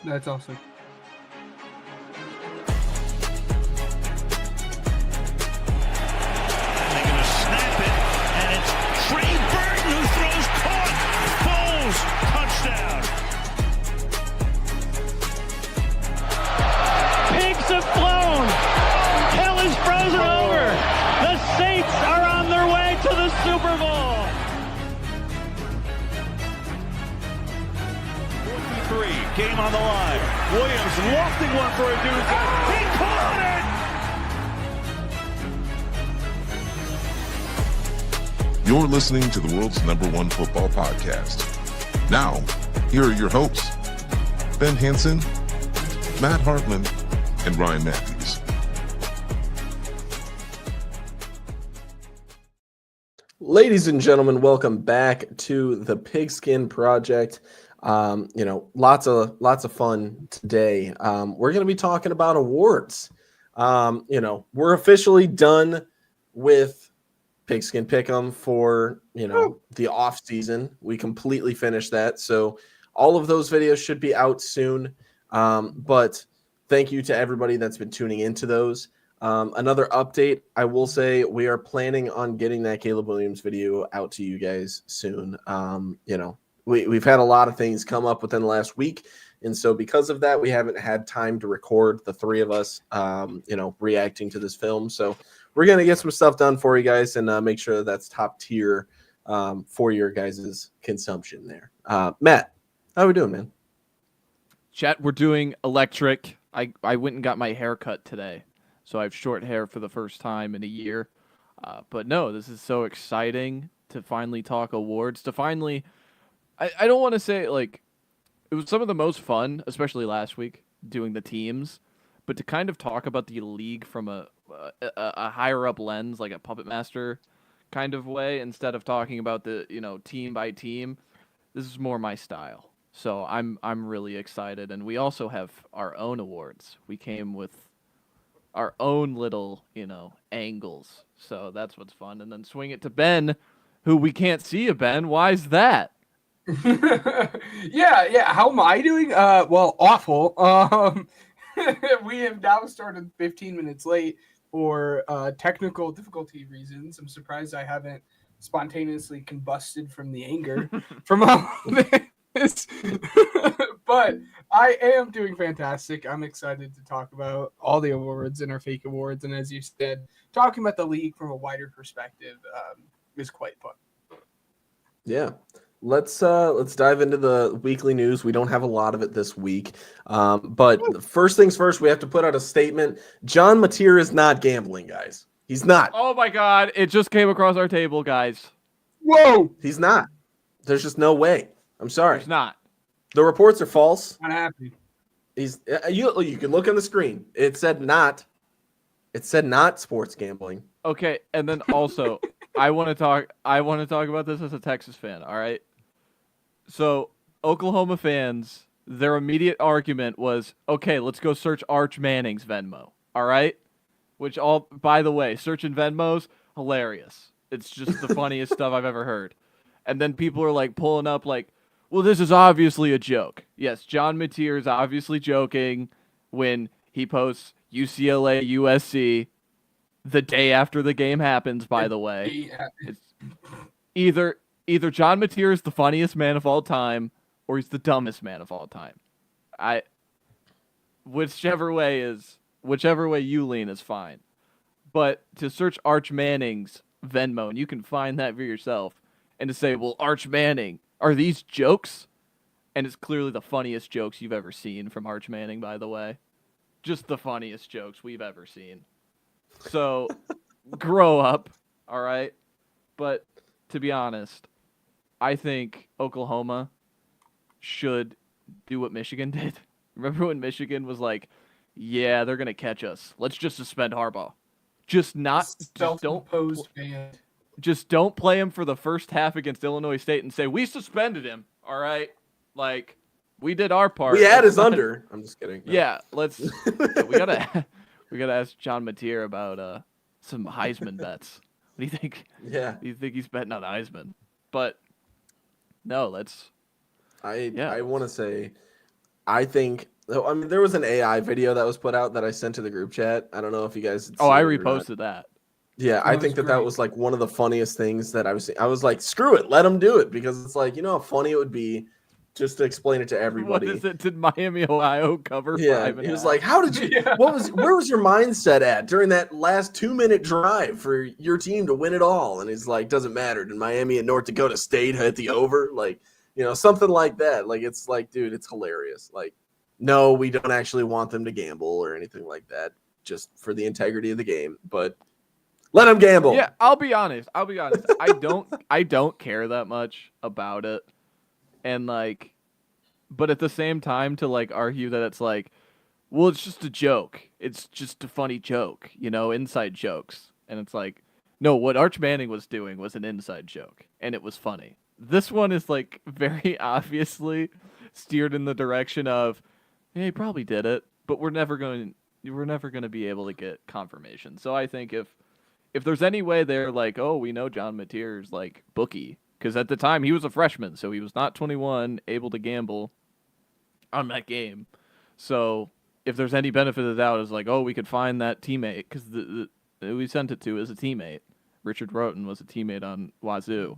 That's awesome. They're going to snap it, and it's Trey Burton who throws caught. Foles, touchdown. Pigs have flown. Hell is frozen over. The Saints are on their way to the Super Bowl. 4-3, game on the line. Williams lofting one for a doozy. He caught it! You're listening to the world's #1 football podcast. Now, here are your hosts, Ben Hansen, Matt Hartman, and Ryan Matthews. Ladies and gentlemen, welcome back to the Pigskin Project. Lots of fun today. We're going to be talking about awards. We're officially done with Pigskin Pick'em for, the off season. We completely finished that. So all of those videos should be out soon. But thank you to everybody that's been tuning into those. Another update, I will say we are planning on getting that Caleb Williams video out to you guys soon. We've had a lot of things come up within the last week. And so because of that, we haven't had time to record the three of us, reacting to this film. So we're going to get some stuff done for you guys and make sure that's top tier for your guys' consumption there. Matt, how are we doing, man? Chat, we're doing electric. I went and got my hair cut today. So I have short hair for the first time in a year. But no, this is so exciting to finally talk awards, to finally... I don't want to say, it was some of the most fun, especially last week, doing the teams, but to kind of talk about the league from a higher-up lens, like a Puppet Master kind of way, instead of talking about the, team by team, this is more my style. So I'm really excited, and we also have our own awards. We came with our own little, angles, so that's what's fun. And then swing it to Ben, who we can't see you, Ben. Why's that? Yeah. How am I doing? Well, awful. We have now started 15 minutes late for technical difficulty reasons. I'm surprised I haven't spontaneously combusted from the anger from all this. But I am doing fantastic. I'm excited to talk about all the awards and our fake awards. And as you said, talking about the league from a wider perspective is quite fun. Yeah. Let's dive into the weekly news. We don't have a lot of it this week. But first things first, we have to put out a statement. John Mateer is not gambling, guys. He's not. Oh my God. It just came across our table, guys. Whoa! He's not. There's just no way. I'm sorry. It's not. The reports are false. Not happy. He's you can look on the screen. It said not. It said not sports gambling. Okay, and then also I want to talk about this as a Texas fan, all right? So, Oklahoma fans, their immediate argument was, okay, let's go search Arch Manning's Venmo, all right? Which, by the way, searching Venmos, hilarious. It's just the funniest stuff I've ever heard. And then people are pulling up well, this is obviously a joke. Yes, John Mateer is obviously joking when he posts UCLA USC the day after the game happens, by the way. It's either John Mateer is the funniest man of all time or he's the dumbest man of all time. Whichever way you lean is fine. But to search Arch Manning's Venmo, and you can find that for yourself, and to say, well, Arch Manning, are these jokes? And it's clearly the funniest jokes you've ever seen from Arch Manning, by the way. Just the funniest jokes we've ever seen. So, grow up, all right? But to be honest, I think Oklahoma should do what Michigan did. Remember when Michigan was like, yeah, they're going to catch us. Let's just suspend Harbaugh. Just don't play him for the first half against Illinois State and say, we suspended him, all right? We did our part. We had his under. I'm just kidding. No. Yeah, we gotta ask John Mateer about some Heisman bets. What do you think? Yeah. Do you think he's betting on Heisman? But no, I want to say, I think I mean, there was an AI video that was put out that I sent to the group chat. I don't know if you guys had Oh, seen I it or not. reposted that. Yeah, That I was think that great. was like one of the funniest things that I was seeing. I was like, screw it, let them do it, because it's like, you know how funny it would be just to explain it to everybody. What is it? Did Miami, Ohio cover Yeah, 5.5? he was like, "How did you? Yeah. Where was your mindset at during that last 2-minute drive for your team to win it all?" And he's like, "Doesn't matter. Did Miami and North Dakota State hit the over? Like, something like that. Like, it's like, dude, it's hilarious. Like, no, we don't actually want them to gamble or anything like that, just for the integrity of the game. But let them gamble. Yeah, I'll be honest. I don't care that much about it, and like, but at the same time, to like argue that it's like, well, it's just a joke. It's just a funny joke, inside jokes, and it's like, no, what Arch Manning was doing was an inside joke, and it was funny. This one is like very obviously steered in the direction of, yeah, he probably did it, but we're never going to be able to get confirmation. So I think if there's any way they're like, oh, we know John Mateer's like bookie, because at the time he was a freshman, so he was not 21, able to gamble on that game. So if there's any benefit of the doubt, is like, oh, we could find that teammate, because we sent it to as a teammate. Richard Roten was a teammate on Wazoo.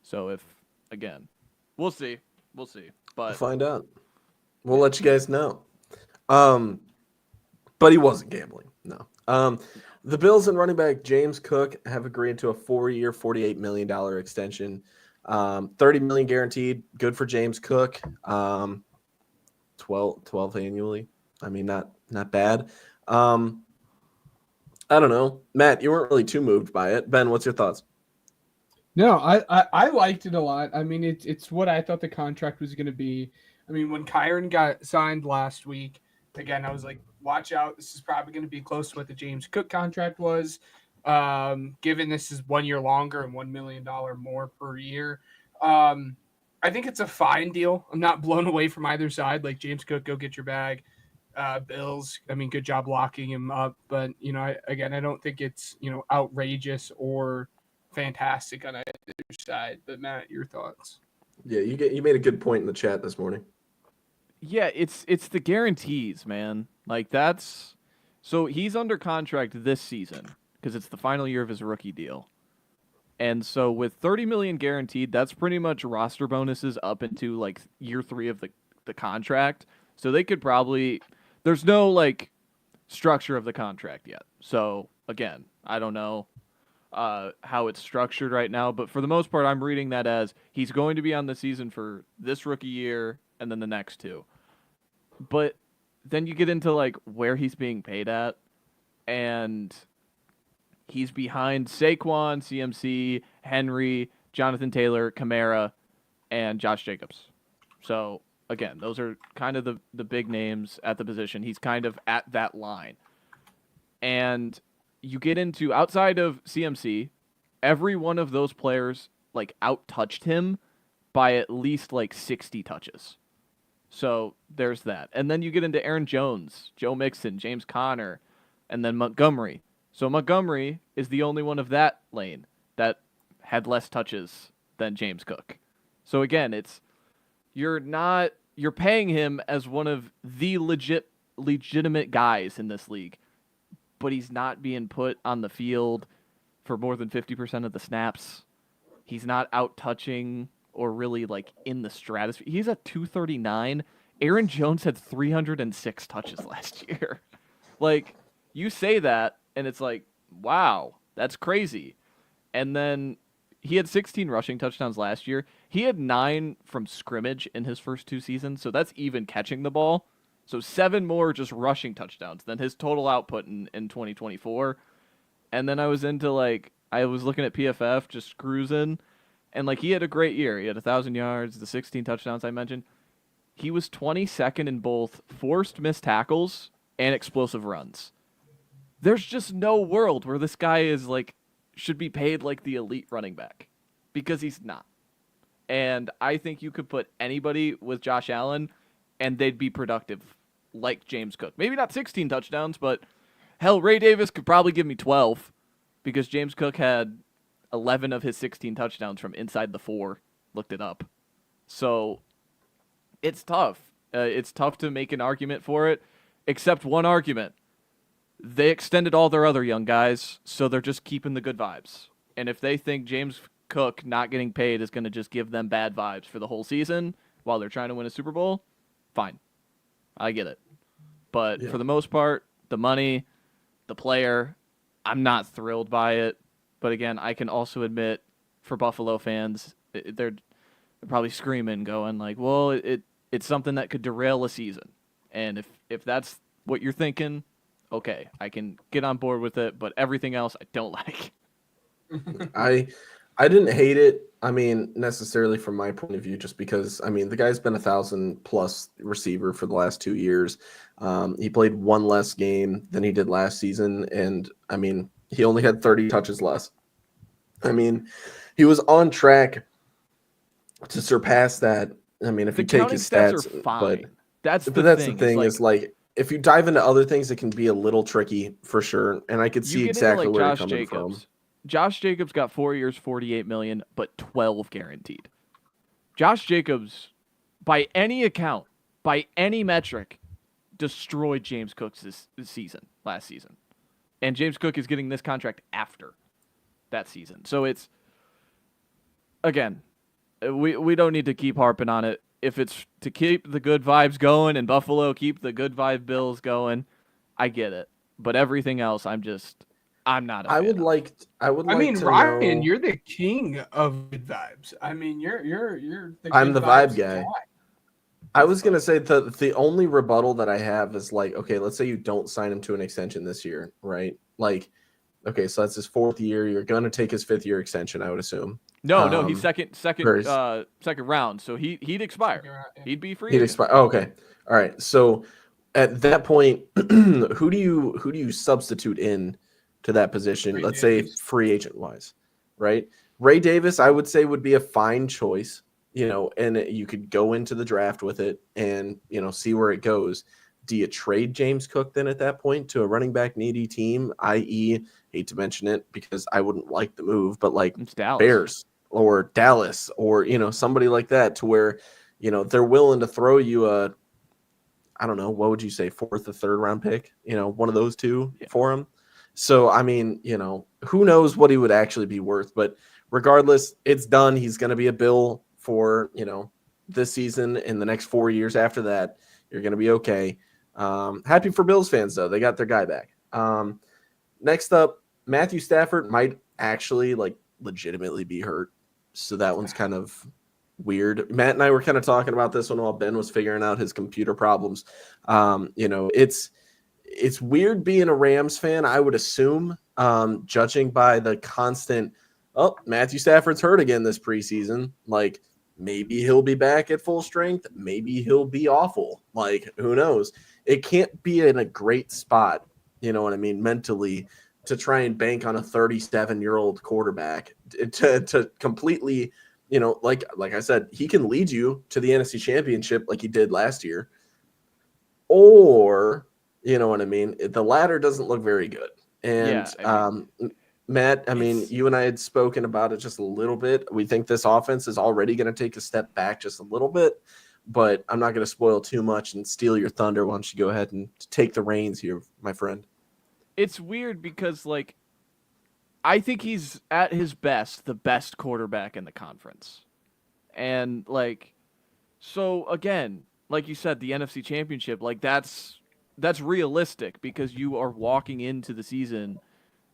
So again, we'll see. But We'll find out. We'll let you guys know. But he wasn't gambling. No. The Bills and running back James Cook have agreed to a 4-year, $48 million extension. $30 million guaranteed. Good for James Cook. 12 annually. I mean, not bad. I don't know. Matt, you weren't really too moved by it. Ben, what's your thoughts? No, I liked it a lot. I mean, it's what I thought the contract was going to be. I mean, when Kyron got signed last week, again, I was like, watch out. This is probably going to be close to what the James Cook contract was, given this is 1 year longer and $1 million more per year. I think it's a fine deal. I'm not blown away from either side. Like, James Cook, go get your bag. Bills, I mean, good job locking him up. But, I don't think it's, outrageous or fantastic on either side. But, Matt, your thoughts? Yeah, you made a good point in the chat this morning. yeah, it's the guarantees, man. Like so he's under contract this season because it's the final year of his rookie deal. And so with 30 million guaranteed, that's pretty much roster bonuses up into like year 3 of the contract. So they could probably, there's no like structure of the contract yet. So again, I don't know how it's structured right now, but for the most part, I'm reading that as he's going to be on the season for this rookie year and then the next 2. But then you get into like where he's being paid at, and he's behind Saquon, CMC, Henry, Jonathan Taylor, Kamara, and Josh Jacobs. So again, those are kind of the big names at the position. He's kind of at that line. And you get into, outside of CMC, every one of those players like out-touched him by at least like 60 touches. So there's that. And then you get into Aaron Jones, Joe Mixon, James Conner, and then Montgomery. So Montgomery is the only one of that lane that had less touches than James Cook. So again, you're paying him as one of the legitimate guys in this league, but he's not being put on the field for more than 50% of the snaps. He's not out touching or really like in the stratosphere. He's at 239. Aaron Jones had 306 touches last year. Like, you say that and it's like, wow, that's crazy. And then he had 16 rushing touchdowns last year. He had 9 from scrimmage in his first 2 seasons, so that's even catching the ball. So 7 more just rushing touchdowns than his total output in 2024. And then I was looking at PFF, just cruising, and like he had a great year. He had 1,000 yards, the 16 touchdowns I mentioned. He was 22nd in both forced missed tackles and explosive runs. There's just no world where this guy is like should be paid like the elite running back, because he's not. And I think you could put anybody with Josh Allen and they'd be productive like James Cook. Maybe not 16 touchdowns, but hell, Ray Davis could probably give me 12, because James Cook had 11 of his 16 touchdowns from inside the 4. Looked it up. So it's tough. It's tough to make an argument for it, except one argument. They extended all their other young guys, so they're just keeping the good vibes. And if they think James Cook not getting paid is going to just give them bad vibes for the whole season while they're trying to win a Super Bowl, fine. I get it. But for the most part, the money, the player, I'm not thrilled by it. But again, I can also admit, for Buffalo fans, they're probably screaming, going like, well, it's something that could derail a season. And if that's what you're thinking, okay, I can get on board with it. But everything else, I don't like. I didn't hate it. I mean, necessarily from my point of view, just because, I mean, the guy's been 1,000+ receiver for the last 2 years. He played one less game than he did last season. And I mean, he only had 30 touches less. I mean, he was on track to surpass that. I mean, if you take his stats, are fine. but that's the thing is like, if you dive into other things, it can be a little tricky for sure. And I could see exactly where you're coming from. Josh Jacobs got 4 years, $48 million, but 12 guaranteed. Josh Jacobs, by any account, by any metric, destroyed James Cook's this season, last season. And James Cook is getting this contract after that season. So it's, again, we don't need to keep harping on it. If it's to keep the good vibes going and Buffalo keep the good vibe Bills going, I get it. But everything else, I'm not a fan I would of. like I mean, to Ryan, know... you're the king of good vibes. I mean, you're the I'm good the vibe vibes guy. I was gonna say the only rebuttal that I have is like, okay, let's say you don't sign him to an extension this year, right? Like, okay, so that's his 4th year. You're gonna take his 5th year extension, I would assume. No, he's second round, so he'd expire. He'd be free. He'd expire. Oh, okay, all right. So at that point, who do you substitute in to that position? Ray Let's Davis. say free agent wise, right? Ray Davis, I would say, would be a fine choice. And you could go into the draft with it and see where it goes. Do you trade James Cook then at that point to a running back needy team? I.e., hate to mention it because I wouldn't like the move, but like Bears or Dallas or somebody like that, to where they're willing to throw you a, I don't know, what would you say, 4th or 3rd round pick, one of those two for him. So I mean, who knows what he would actually be worth, but regardless, it's done. He's going to be a Bill for this season and the next 4 years after that. You're going to be okay. Happy for Bills fans though, they got their guy back. Next up, Matthew Stafford might actually like legitimately be hurt. So that one's kind of weird. Matt and I were kind of talking about this one while Ben was figuring out his computer problems. It's weird being a Rams fan, I would assume, judging by the constant, Matthew Stafford's hurt again this preseason. Like, maybe he'll be back at full strength. Maybe he'll be awful. Like, who knows? It can't be in a great spot, you know what I mean, mentally, to try and bank on a 37-year-old quarterback to completely, like I said, he can lead you to the NFC Championship like he did last year. Or, you know what I mean? The latter doesn't look very good. And Matt, I mean, you and I had spoken about it just a little bit. We think this offense is already going to take a step back just a little bit, but I'm not going to spoil too much and steal your thunder. Why don't you go ahead and take the reins here, my friend? It's weird because, like, I think he's at his best, the best quarterback in the conference. And, like, so again, like you said, the NFC Championship, like, that's realistic because you are walking into the season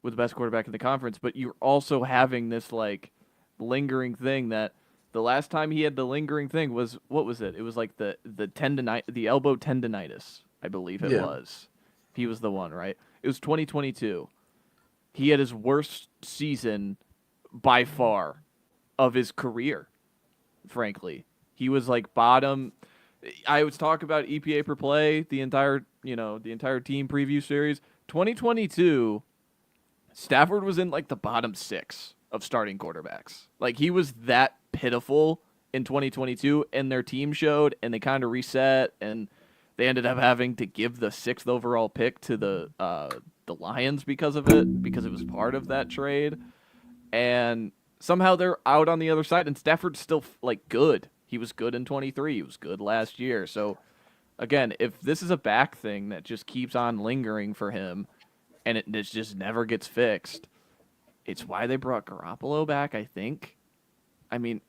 with the best quarterback in the conference, but you're also having this, like, lingering thing that the last time he had the lingering thing was, what was it? It was like the elbow tendonitis, I believe it was. He was the one, right? It was 2022. He had his worst season by far of his career, frankly. He was like bottom. I was talking about EPA per play, the entire team preview series. 2022, Stafford was in like the bottom 6 of starting quarterbacks. Like, he was that pitiful in 2022, and their team showed, and they kind of reset, and they ended up having to give the 6th overall pick to the Lions because of it, because it was part of that trade. And somehow they're out on the other side, and Stafford's still, like, good. He was good in 23. He was good last year. So again, if this is a back thing that just keeps on lingering for him and it just never gets fixed, it's why they brought Garoppolo back, I think. I mean,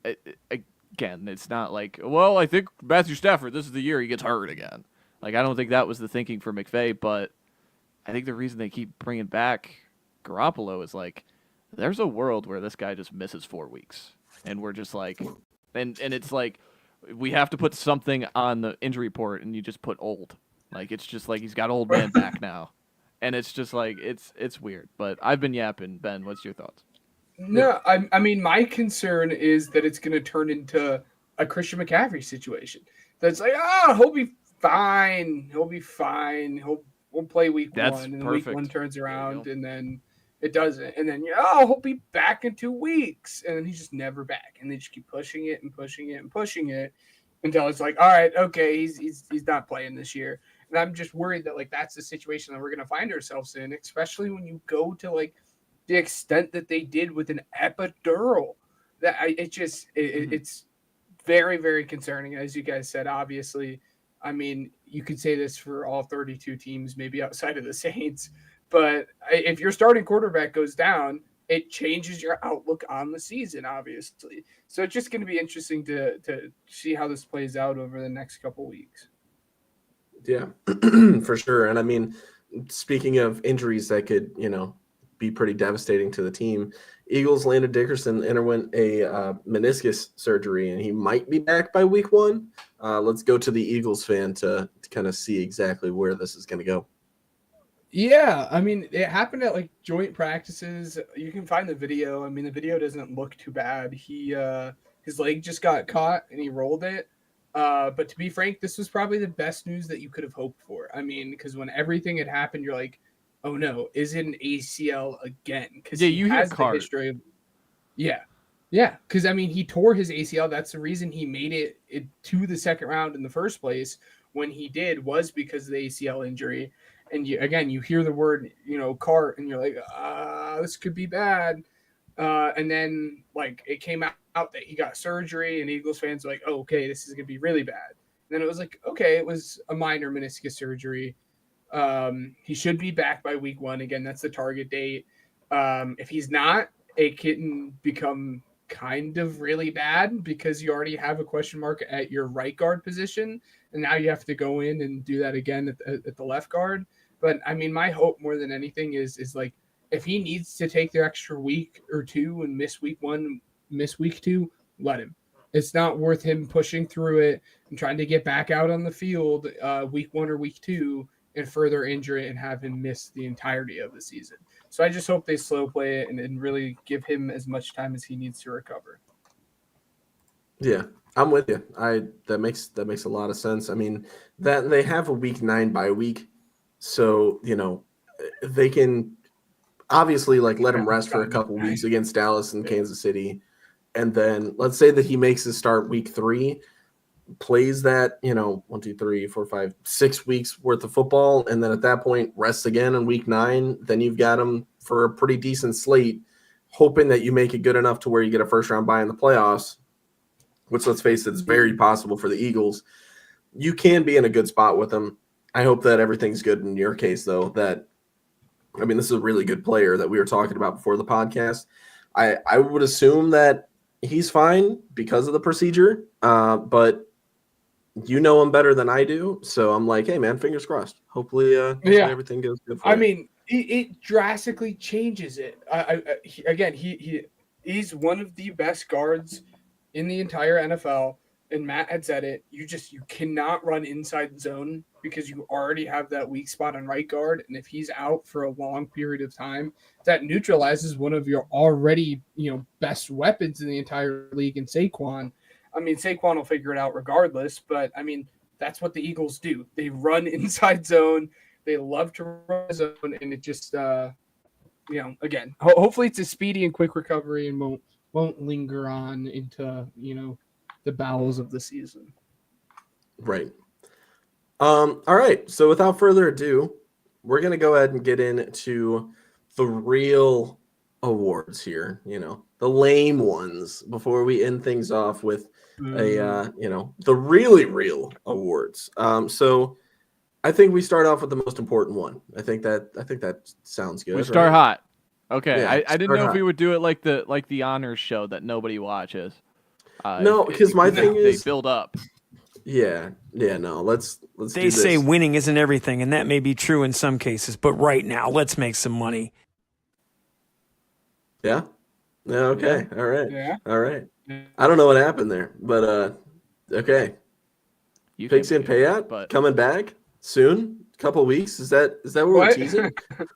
again, it's not like, well, I think Matthew Stafford, this is the year he gets hurt again. Like, I don't think that was the thinking for McVay, but I think the reason they keep bringing back Garoppolo is like, there's a world where this guy just misses 4 weeks. And we're just like, and it's like, we have to put something on the injury report, and you just put old. Like, it's just like he's got old man back now. And it's just like, it's weird. But I've been yapping. Ben, what's your thoughts? No, I mean, my concern is that it's going to turn into a Christian McCaffrey situation. That's like, he'll be fine. He'll be fine. We'll play week one, and then week one turns around, and then it doesn't. And then, he'll be back in 2 weeks, and then he's just never back. And they just keep pushing it and pushing it and pushing it until it's like, all right, okay, he's not playing this year. And I'm just worried that, like, that's the situation that we're going to find ourselves in, especially when you go to, like, the extent that they did with an epidural. It's very, very concerning, as you guys said. Obviously, I mean, you could say this for all 32 teams, maybe outside of the Saints, but if your starting quarterback goes down, it changes your outlook on the season, obviously. So it's just going to be interesting to see how this plays out over the next couple weeks. Yeah, for sure. And I mean, speaking of injuries that could, be pretty devastating to the team, Eagles Landon Dickerson underwent a meniscus surgery, and he might be back by week 1. Let's go to the Eagles fan to kind of see exactly where this is going to go. Yeah, I mean, it happened at like joint practices. You can find the video. I mean, the video doesn't look too bad. His leg just got caught and he rolled it. But to be frank, this was probably the best news that you could have hoped for. I mean, because when everything had happened, you're like, oh no, is it an ACL again? Because you hear the history of, yeah. Because I mean, he tore his ACL. That's the reason he made it to the second round in the first place. When he did, was because of the ACL injury. And you hear the word, cart, and you're like, this could be bad. And then like it came out that he got surgery, and Eagles fans were like, oh, okay, this is gonna be really bad. And then it was like, okay, it was a minor meniscus surgery. He should be back by week 1. Again, that's the target date. If he's not, it can become kind of really bad because you already have a question mark at your right guard position, and now you have to go in and do that again at the left guard. But I mean, my hope more than anything is like, if he needs to take the extra week or 2 and miss week 1, miss week 2, let him. It's not worth him pushing through it and trying to get back out on the field week 1 or week 2 and further injure it and have him miss the entirety of the season. So I just hope they slow play it and really give him as much time as he needs to recover. Yeah, I'm with you. That makes a lot of sense. I mean, that they have a week 9 bye week, so they can obviously like let him rest for a couple weeks against Dallas and Kansas City, and then let's say that he makes his start week 3, plays that 1, 2, 3, 4, 5, 6 weeks worth of football, and then at that point rests again in week 9. Then you've got him for a pretty decent slate, hoping that you make it good enough to where you get a first round bye in the playoffs, which, let's face it, is very possible for the Eagles. You can be in a good spot with him. I hope that everything's good in your case, though. This is a really good player that we were talking about before the podcast. I would assume that he's fine because of the procedure, but you know him better than I do, so I'm like, hey, man, fingers crossed. Hopefully everything goes good for you. I mean, it drastically changes it. He's one of the best guards in the entire NFL, and Matt had said it. You cannot run inside zone because you already have that weak spot on right guard, and if he's out for a long period of time, that neutralizes one of your already best weapons in the entire league in Saquon. I mean, Saquon will figure it out regardless, but I mean, that's what the Eagles do. They run inside zone. They love to run zone, and it just, again, hopefully it's a speedy and quick recovery and won't linger on into, the bowels of the season. Right. All right. So without further ado, we're going to go ahead and get into the real awards here, the lame ones before we end things off with the really real awards. So I think we start off with the most important one. I think that sounds good. We start right? hot. Okay, Yeah, I didn't start know if hot. we would do it like the honors show that nobody watches. No, because my thing they is build up. Yeah, no. Let's They do this. say winning isn't everything, and that may be true in some cases. But right now, let's make some money. Yeah. Okay. Yeah. All right. Yeah. All right. I don't know what happened there, but okay. You can Pigskin do it, payout but coming back soon. Couple weeks. Is that what we're What? teasing?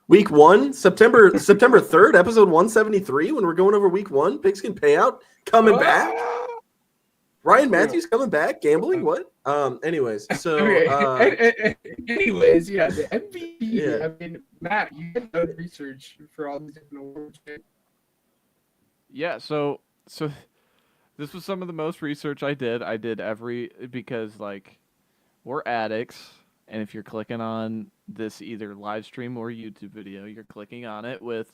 Week 1, September 3rd, episode 173. When we're going over week 1, Pigskin payout coming back. Ryan Matthews coming back, gambling. What? Anyways, so anyways, yeah, the MVP. Yeah. I mean, Matt, you did the research for all these different awards. Right? yeah, so this was some of the most research I did. I did because like we're addicts, and if you're clicking on this either live stream or YouTube video, you're clicking on it with,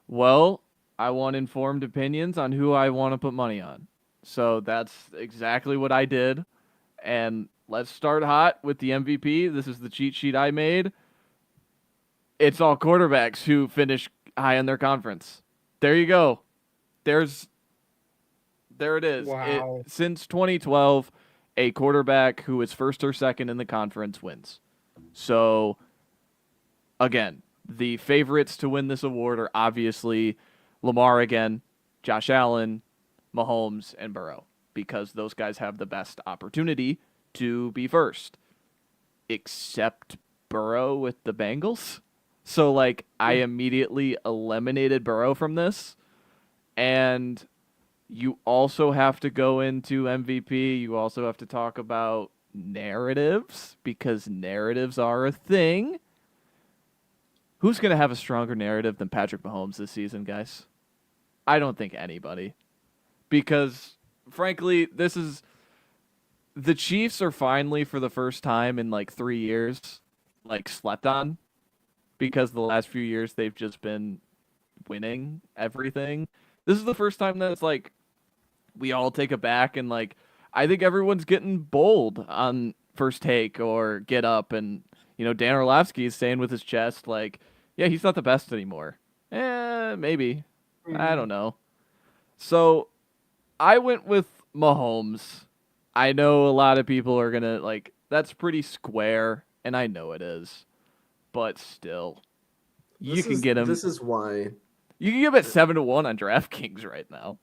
well, I want informed opinions on who I want to put money on. So that's exactly what I did. And let's start hot with the MVP. This is the cheat sheet I made. It's all quarterbacks who finish high in their conference. There you go. There it is. Wow. Since 2012, a quarterback who is first or second in the conference wins. So, again, the favorites to win this award are obviously Lamar again, Josh Allen, Mahomes, and Burrow, because those guys have the best opportunity to be first. Except Burrow with the Bengals. So, like, I immediately eliminated Burrow from this. And you also have to go into MVP. You also have to talk about narratives, because narratives are a thing. Who's going to have a stronger narrative than Patrick Mahomes this season, guys? I don't think anybody. Because, frankly, the Chiefs are finally, for the first time in like 3 years, like slept on. Because the last few years they've just been winning everything. This is the first time that it's like we all take it back, and like I think everyone's getting bold on First Take or Get Up, and Dan Orlovsky is saying with his chest like, yeah, he's not the best anymore. Maybe. I don't know. So I went with Mahomes. I know a lot of people are gonna like, that's pretty square, and I know it is, but still, you can get him. This is why. You can give it 7-1 on DraftKings right now.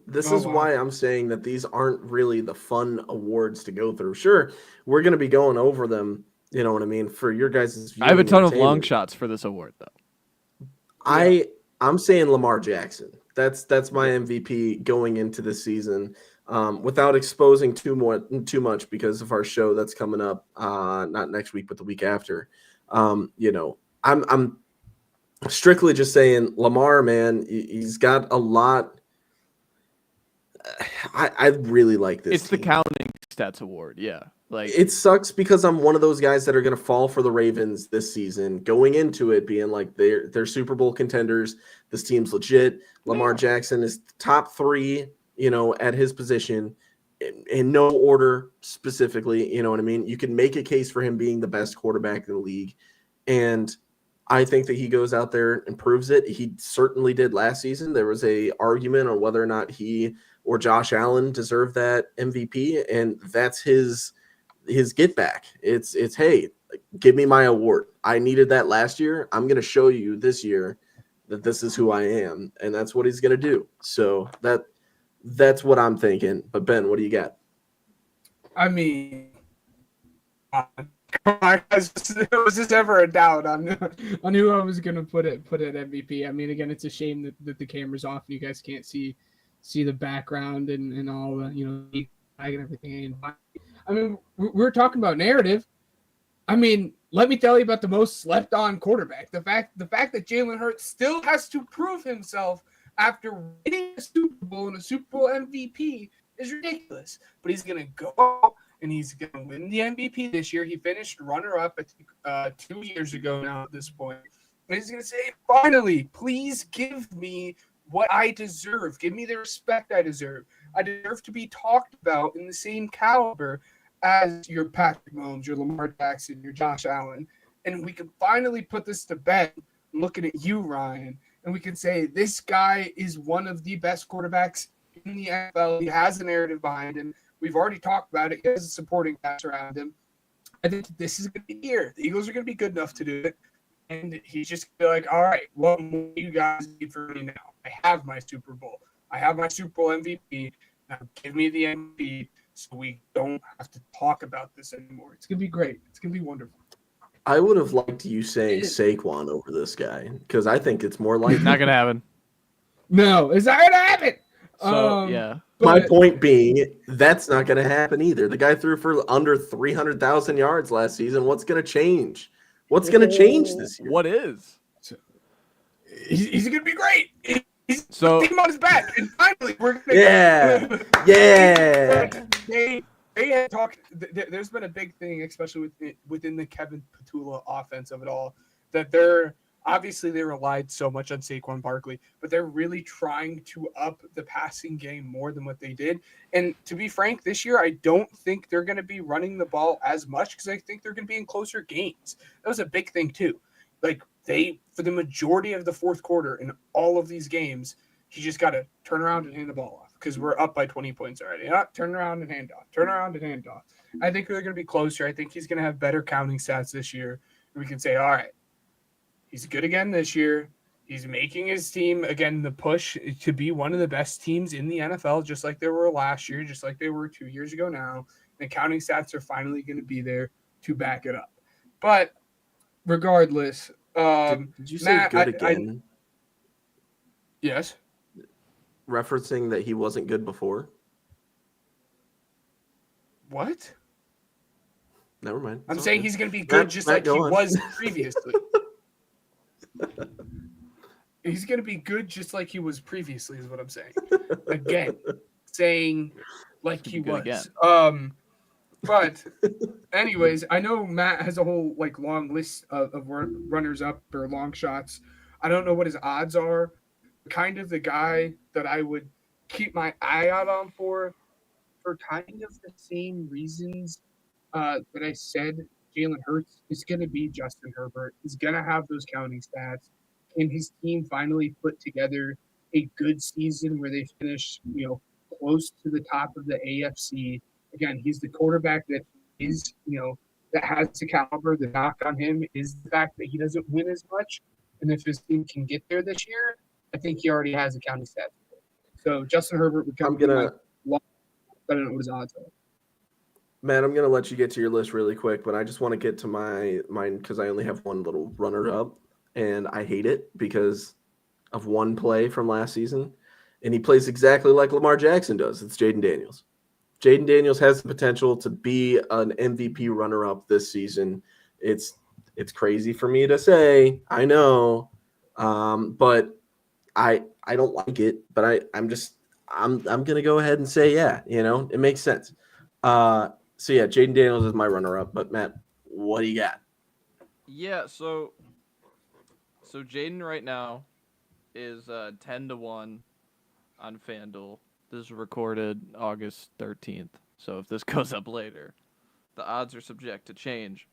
This is why I'm saying that these aren't really the fun awards to go through. Sure, we're going to be going over them, you know what I mean, for your guys' I have a ton of entertainment. long shots for this award, though. I'm saying Lamar Jackson. That's my MVP going into this season, without exposing too much because of our show that's coming up, not next week, but the week after. I'm strictly just saying Lamar, man, he's got a lot. I really like this. It's team. the counting stats award, yeah. Like, it sucks because I'm one of those guys that are going to fall for the Ravens this season, going into it being like they're Super Bowl contenders. This team's legit. Lamar Jackson is top 3, at his position in no order specifically. You know what I mean? You can make a case for him being the best quarterback in the league, and I think that he goes out there and proves it. He certainly did last season. There was a argument on whether or not he or Josh Allen deserved that MVP, and that's his get back. It's hey, give me my award. I needed that last year. I'm going to show you this year that this is who I am, and that's what he's going to do. So that's what I'm thinking. But Ben, what do you got? I mean, was this ever a doubt on who I was gonna put at MVP? I mean, again, it's a shame that the camera's off and you guys can't see the background and all the and everything. I mean, we're talking about narrative. I mean, let me tell you about the most slept on quarterback. The fact that Jalen Hurts still has to prove himself after winning a Super Bowl and a Super Bowl MVP is ridiculous. But he's gonna go and he's going to win the MVP this year. He finished runner-up 2 years ago now at this point. And he's going to say, finally, please give me what I deserve. Give me the respect I deserve. I deserve to be talked about in the same caliber as your Patrick Mahomes, your Lamar Jackson, your Josh Allen. And we can finally put this to bed looking at you, Ryan, and we can say this guy is one of the best quarterbacks in the NFL. He has a narrative behind him. We've already talked about it. He has a supporting cast around him. I think this is going to be the year. The Eagles are going to be good enough to do it. And he's just going to be like, all right, what more do you guys need from me now? I have my Super Bowl. I have my Super Bowl MVP. Now give me the MVP so we don't have to talk about this anymore. It's going to be great. It's going to be wonderful. I would have liked you saying Saquon over this guy because I think it's more likely. Not gonna happen. No, it's not going to happen. So yeah. My point being, that's not going to happen either. The guy threw for under 300,000 yards last season. What's going to change? What's going to change this year? What is? He's going to be great. He's So team on his back, and finally we're going to Yeah. They had talked. There's been a big thing, especially within the Kevin Petula offense of it all, that they relied so much on Saquon Barkley, but they're really trying to up the passing game more than what they did. And to be frank, this year I don't think they're going to be running the ball as much because I think they're going to be in closer games. That was a big thing too. Like for the majority of the fourth quarter in all of these games, he just got to turn around and hand the ball off because we're up by 20 points already. Turn around and hand off. Turn around and hand off. I think they're going to be closer. I think he's going to have better counting stats this year. And we can say, all right, he's good again this year. He's making his team, again, the push to be one of the best teams in the NFL, just like they were last year, just like they were 2 years ago now. The counting stats are finally going to be there to back it up. But regardless, did you say Matt, good again? Yes. Referencing that he wasn't good before? What? Never mind. I'm saying he's going to be good just like he was previously. He's going to be good just like he was previously is what I'm saying. Again, saying like he was. Again. But anyways, I know Matt has a whole long list of runners up or long shots. I don't know what his odds are. Kind of the guy that I would keep my eye out on for kind of the same reasons that I said Jalen Hurts is going to be Justin Herbert. He's going to have those counting stats. Can his team finally put together a good season where they finish, close to the top of the AFC? Again, he's the quarterback that is, that has the caliber. The knock on him is the fact that he doesn't win as much. And if his team can get there this year, I think he already has a counting stats. So Justin Herbert would come. I don't know what his odds are. Man, I'm gonna let you get to your list really quick, but I just want to get to mine because I only have one little runner up, and I hate it because of one play from last season, and he plays exactly like Lamar Jackson does. It's Jaden Daniels. Jaden Daniels has the potential to be an MVP runner-up this season. It's crazy for me to say, I know, but I don't like it. But I'm gonna go ahead and say it makes sense. So yeah, Jaden Daniels is my runner-up. But Matt, what do you got? Yeah, so Jaden right now is 10-1 on FanDuel. This is recorded August 13th. So if this goes up later, the odds are subject to change.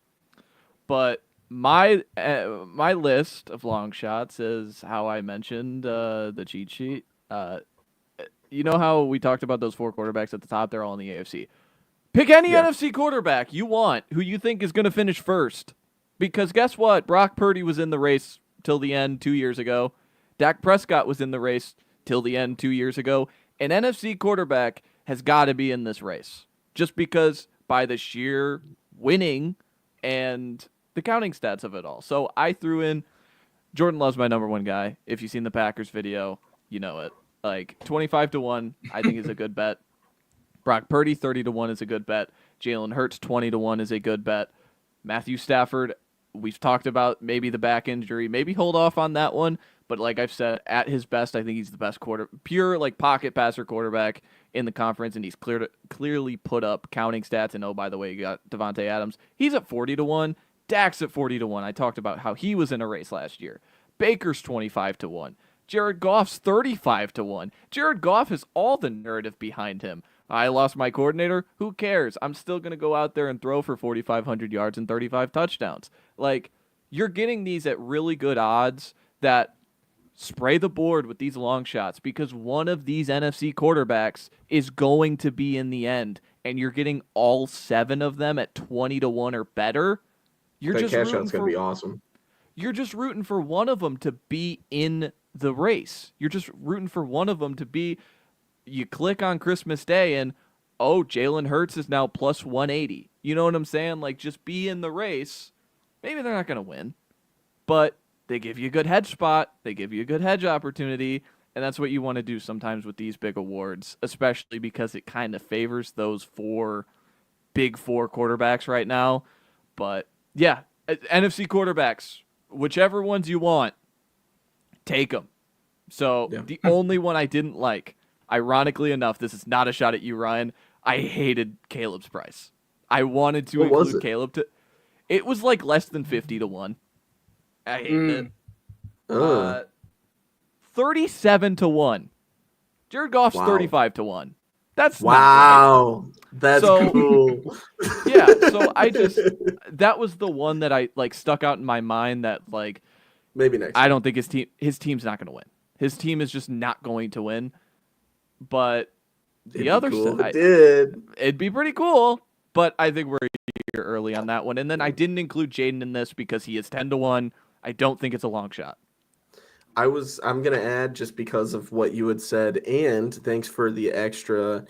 But my list of long shots is how I mentioned the cheat sheet. You know how we talked about those four quarterbacks at the top? They're all in the AFC. Pick any NFC quarterback you want who you think is going to finish first. Because guess what? Brock Purdy was in the race till the end 2 years ago. Dak Prescott was in the race till the end 2 years ago. An NFC quarterback has got to be in this race. Just because by the sheer winning and the counting stats of it all. So I threw in Jordan Love's my number one guy. If you've seen the Packers video, you know it. 25-1, I think is a good bet. Brock Purdy, 30-1 is a good bet. Jalen Hurts, 20-1 is a good bet. Matthew Stafford, we've talked about maybe the back injury. Maybe hold off on that one. But like I've said, at his best, I think he's the best pure pocket passer quarterback in the conference, and he's clearly put up counting stats. And oh, by the way, you got Devontae Adams. He's at 40-1. Dak's at 40-1. I talked about how he was in a race last year. Baker's 25-1. Jared Goff's 35-1. Jared Goff has all the narrative behind him. I lost my coordinator. Who cares? I'm still going to go out there and throw for 4,500 yards and 35 touchdowns. Like, you're getting these at really good odds that spray the board with these long shots because one of these NFC quarterbacks is going to be in the end, and you're getting all 7 of them at 20-1 or better. You're That just cash rooting out's going to be awesome. You're just rooting for one of them to be in the race. You're just rooting for one of them to be. You click on Christmas Day and, oh, Jalen Hurts is now plus 180. You know what I'm saying? Like, just be in the race. Maybe they're not going to win, but they give you a good hedge spot. They give you a good hedge opportunity, and that's what you want to do sometimes with these big awards, especially because it kind of favors those big four quarterbacks right now. But, yeah, NFC quarterbacks, whichever ones you want, take them. So the only one I didn't like, ironically enough, this is not a shot at you, Ryan. I hated Caleb's price. I wanted to include Caleb. It was like less than 50-1. I hated it. 37-1. Jared Goff's 35-1. That's wow. That's cool. Yeah, so that was the one that I like stuck out in my mind that like maybe next. I don't think his team's not going to win. His team is just not going to win. But the other side, it'd be pretty cool. But I think we're a year early on that one. And then I didn't include Jaden in this because he is 10-1. I don't think it's a long shot. I'm going to add just because of what you had said, and thanks for the extra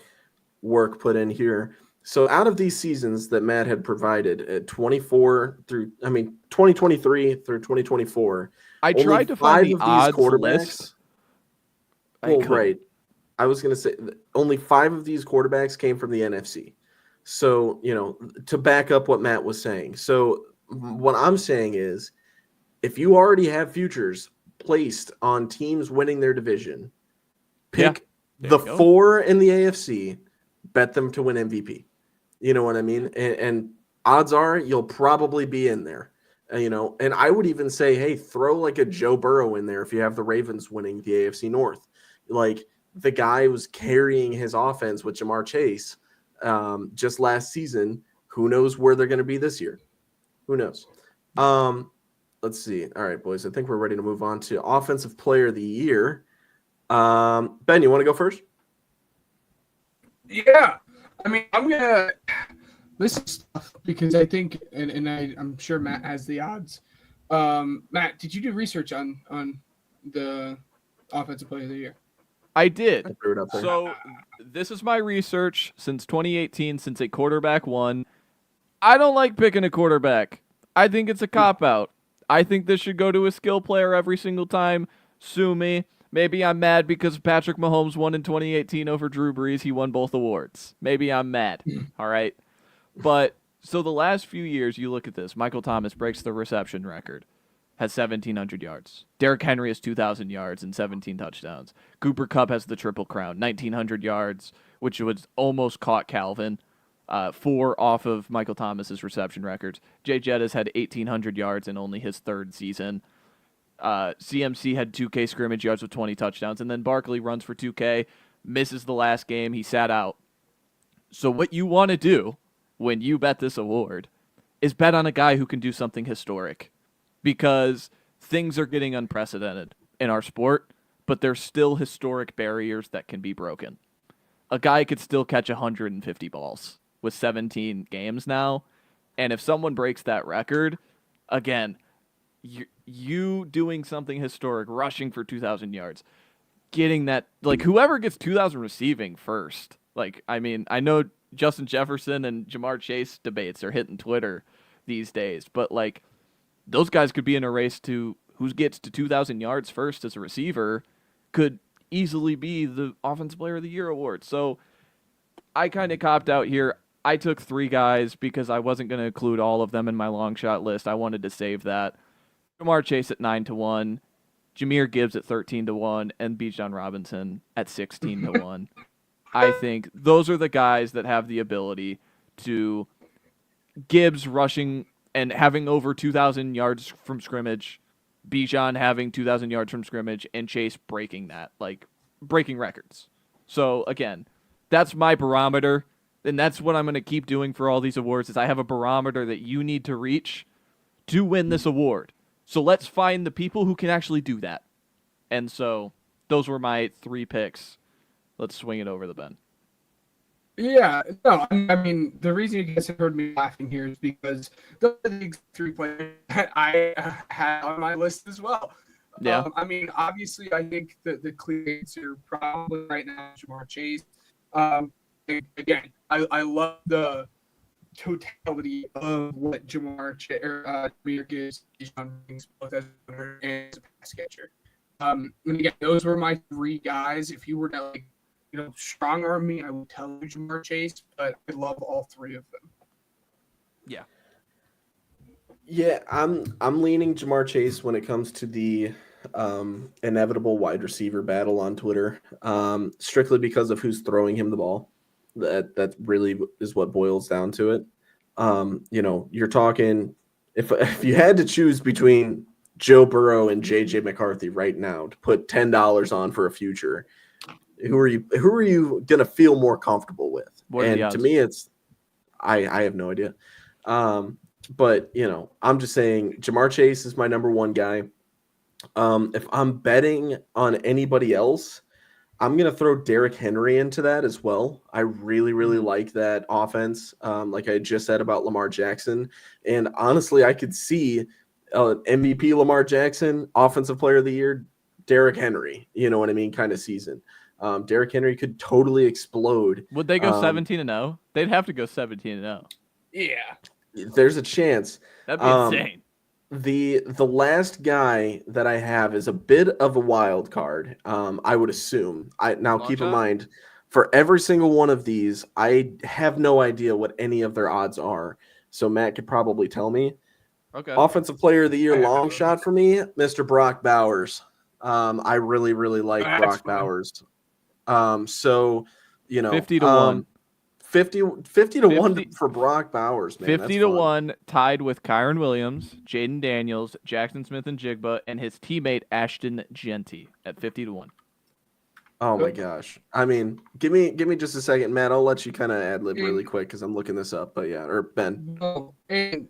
work put in here. So out of these seasons that Matt had provided at 2023 through 2024, I tried to find the odds list. Well, right. I was going to say only 5 of these quarterbacks came from the NFC. So, to back up what Matt was saying. So what I'm saying is if you already have futures placed on teams winning their division, pick the 4 in the AFC, bet them to win MVP. You know what I mean? And odds are you'll probably be in there. And I would even say, hey, throw like a Joe Burrow in there if you have the Ravens winning the AFC North. Like the guy was carrying his offense with Jamar Chase just last season. Who knows where they're going to be this year? Who knows? Let's see. All right, boys. I think we're ready to move on to Offensive Player of the Year. Ben, you want to go first? Yeah. I mean, I'm going to – this is tough because I think – and I'm sure Matt has the odds. Matt, did you do research on the Offensive Player of the Year? I did. So this is my research since 2018, since a quarterback won. I don't like picking a quarterback. I think it's a cop-out. I think this should go to a skill player every single time. Sue me. Maybe I'm mad because Patrick Mahomes won in 2018 over Drew Brees. He won both awards. Maybe I'm mad. All right. But so the last few years, you look at this. Michael Thomas breaks the reception record, has 1,700 yards. Derrick Henry has 2,000 yards and 17 touchdowns. Cooper Kupp has the Triple Crown, 1,900 yards, which was almost caught Calvin. 4 off of Michael Thomas's reception records. Jay Jettis had 1,800 yards in only his 3rd season. CMC had 2K scrimmage yards with 20 touchdowns, and then Barkley runs for 2K, misses the last game, he sat out. So what you want to do when you bet this award is bet on a guy who can do something historic, because things are getting unprecedented in our sport, but there's still historic barriers that can be broken. A guy could still catch 150 balls with 17 games now, and if someone breaks that record, again, you doing something historic, rushing for 2,000 yards, getting that, like, whoever gets 2,000 receiving first. Like, I mean, I know Justin Jefferson and Jamar Chase debates are hitting Twitter these days, but, like, those guys could be in a race to who gets to 2,000 yards first as a receiver could easily be the Offensive Player of the Year award. So I kind of copped out here. I took 3 guys because I wasn't going to include all of them in my long shot list. I wanted to save that. Jamar Chase at 9-1, Jahmyr Gibbs at 13-1, and Bijan Robinson at 16-1. I think those are the guys that have the ability to Gibbs rushing and having over 2,000 yards from scrimmage, Bijan having 2,000 yards from scrimmage, and Chase breaking that, like breaking records. So again, that's my barometer, and that's what I'm going to keep doing for all these awards. Is I have a barometer that you need to reach to win this award. So let's find the people who can actually do that. And so those were my 3 picks. Let's swing it over the Ben. Yeah, no, I mean, the reason you guys have heard me laughing here is because those are the 3 players that I had on my list as well. Yeah. I mean, obviously, I think that the clear answer probably right now is Jamar Chase. Again, I love the totality of what Jamar gives Bijan brings both as a runner and as a pass catcher. And again, those were my 3 guys. If you were to strong arm me, I would tell you Jamar Chase, but I love all 3 of them. Yeah. Yeah, I'm leaning Jamar Chase when it comes to the inevitable wide receiver battle on Twitter, strictly because of who's throwing him the ball. That really is what boils down to it. You're talking if you had to choose between Joe Burrow and JJ McCarthy right now to put $10 on for a future, who are you gonna feel more comfortable with? And to me, it's I have no idea. But I'm just saying Jamar Chase is my number 1 guy. If I'm betting on anybody else, I'm going to throw Derrick Henry into that as well. I really, really like that offense. Like I just said about Lamar Jackson. And honestly, I could see MVP Lamar Jackson, Offensive Player of the Year, Derrick Henry, you know what I mean, kind of season. Derrick Henry could totally explode. Would they go 17-0? They'd have to go 17-0. Yeah. There's a chance. That'd be insane. The last guy that I have is a bit of a wild card. I would assume. Keep in mind, for every single one of these, I have no idea what any of their odds are. So Matt could probably tell me. Okay. Offensive Player of the Year, long shot for me, Mr. Brock Bowers. I really, really like Brock Bowers. 50 to 1. 50 to 1 for Brock Bowers, man. 50 to 1, tied with Kyron Williams, Jaden Daniels, Jackson Smith and Jigba, and his teammate Ashton Genty at 50 to 1. Oh my gosh. I mean, give me just a second, Matt. I'll let you kind of ad lib really quick because I'm looking this up. But yeah, or Ben. And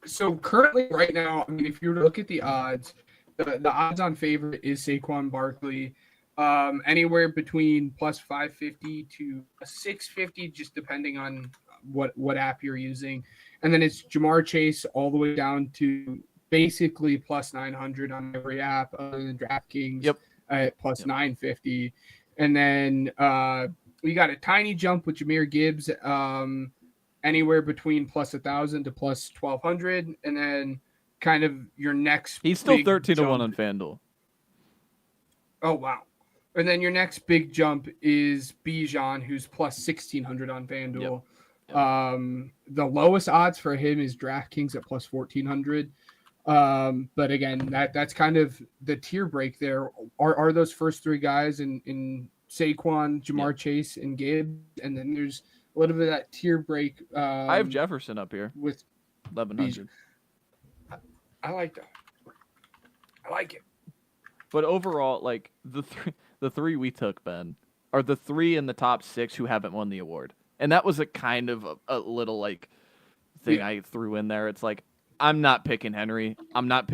so currently, right now, I mean, if you were to look at the odds, the odds on favorite is Saquon Barkley. Anywhere between plus 550 to 650, just depending on what app you're using. And then it's Jamar Chase all the way down to basically plus 900 on every app other than DraftKings at plus 950. And then we got a tiny jump with Jahmyr Gibbs, anywhere between plus 1,000 to plus 1,200. And then kind of your next He's still 13 to 1 on FanDuel. Oh, wow. And then your next big jump is Bijan, who's plus 1,600 on FanDuel. Yep. The lowest odds for him is DraftKings at plus 1,400. But again, that's kind of the tier break there. Are those first 3 guys in Saquon, Jamar Chase, and Gibbs? And then there's a little bit of that tier break. I have Jefferson up here with 1,100. I like that. I like it. But overall, like the 3 we took, Ben, are the 3 in the top 6 who haven't won the award. And that was a kind of a little like thing I threw in there. It's like, I'm not picking Henry. I'm not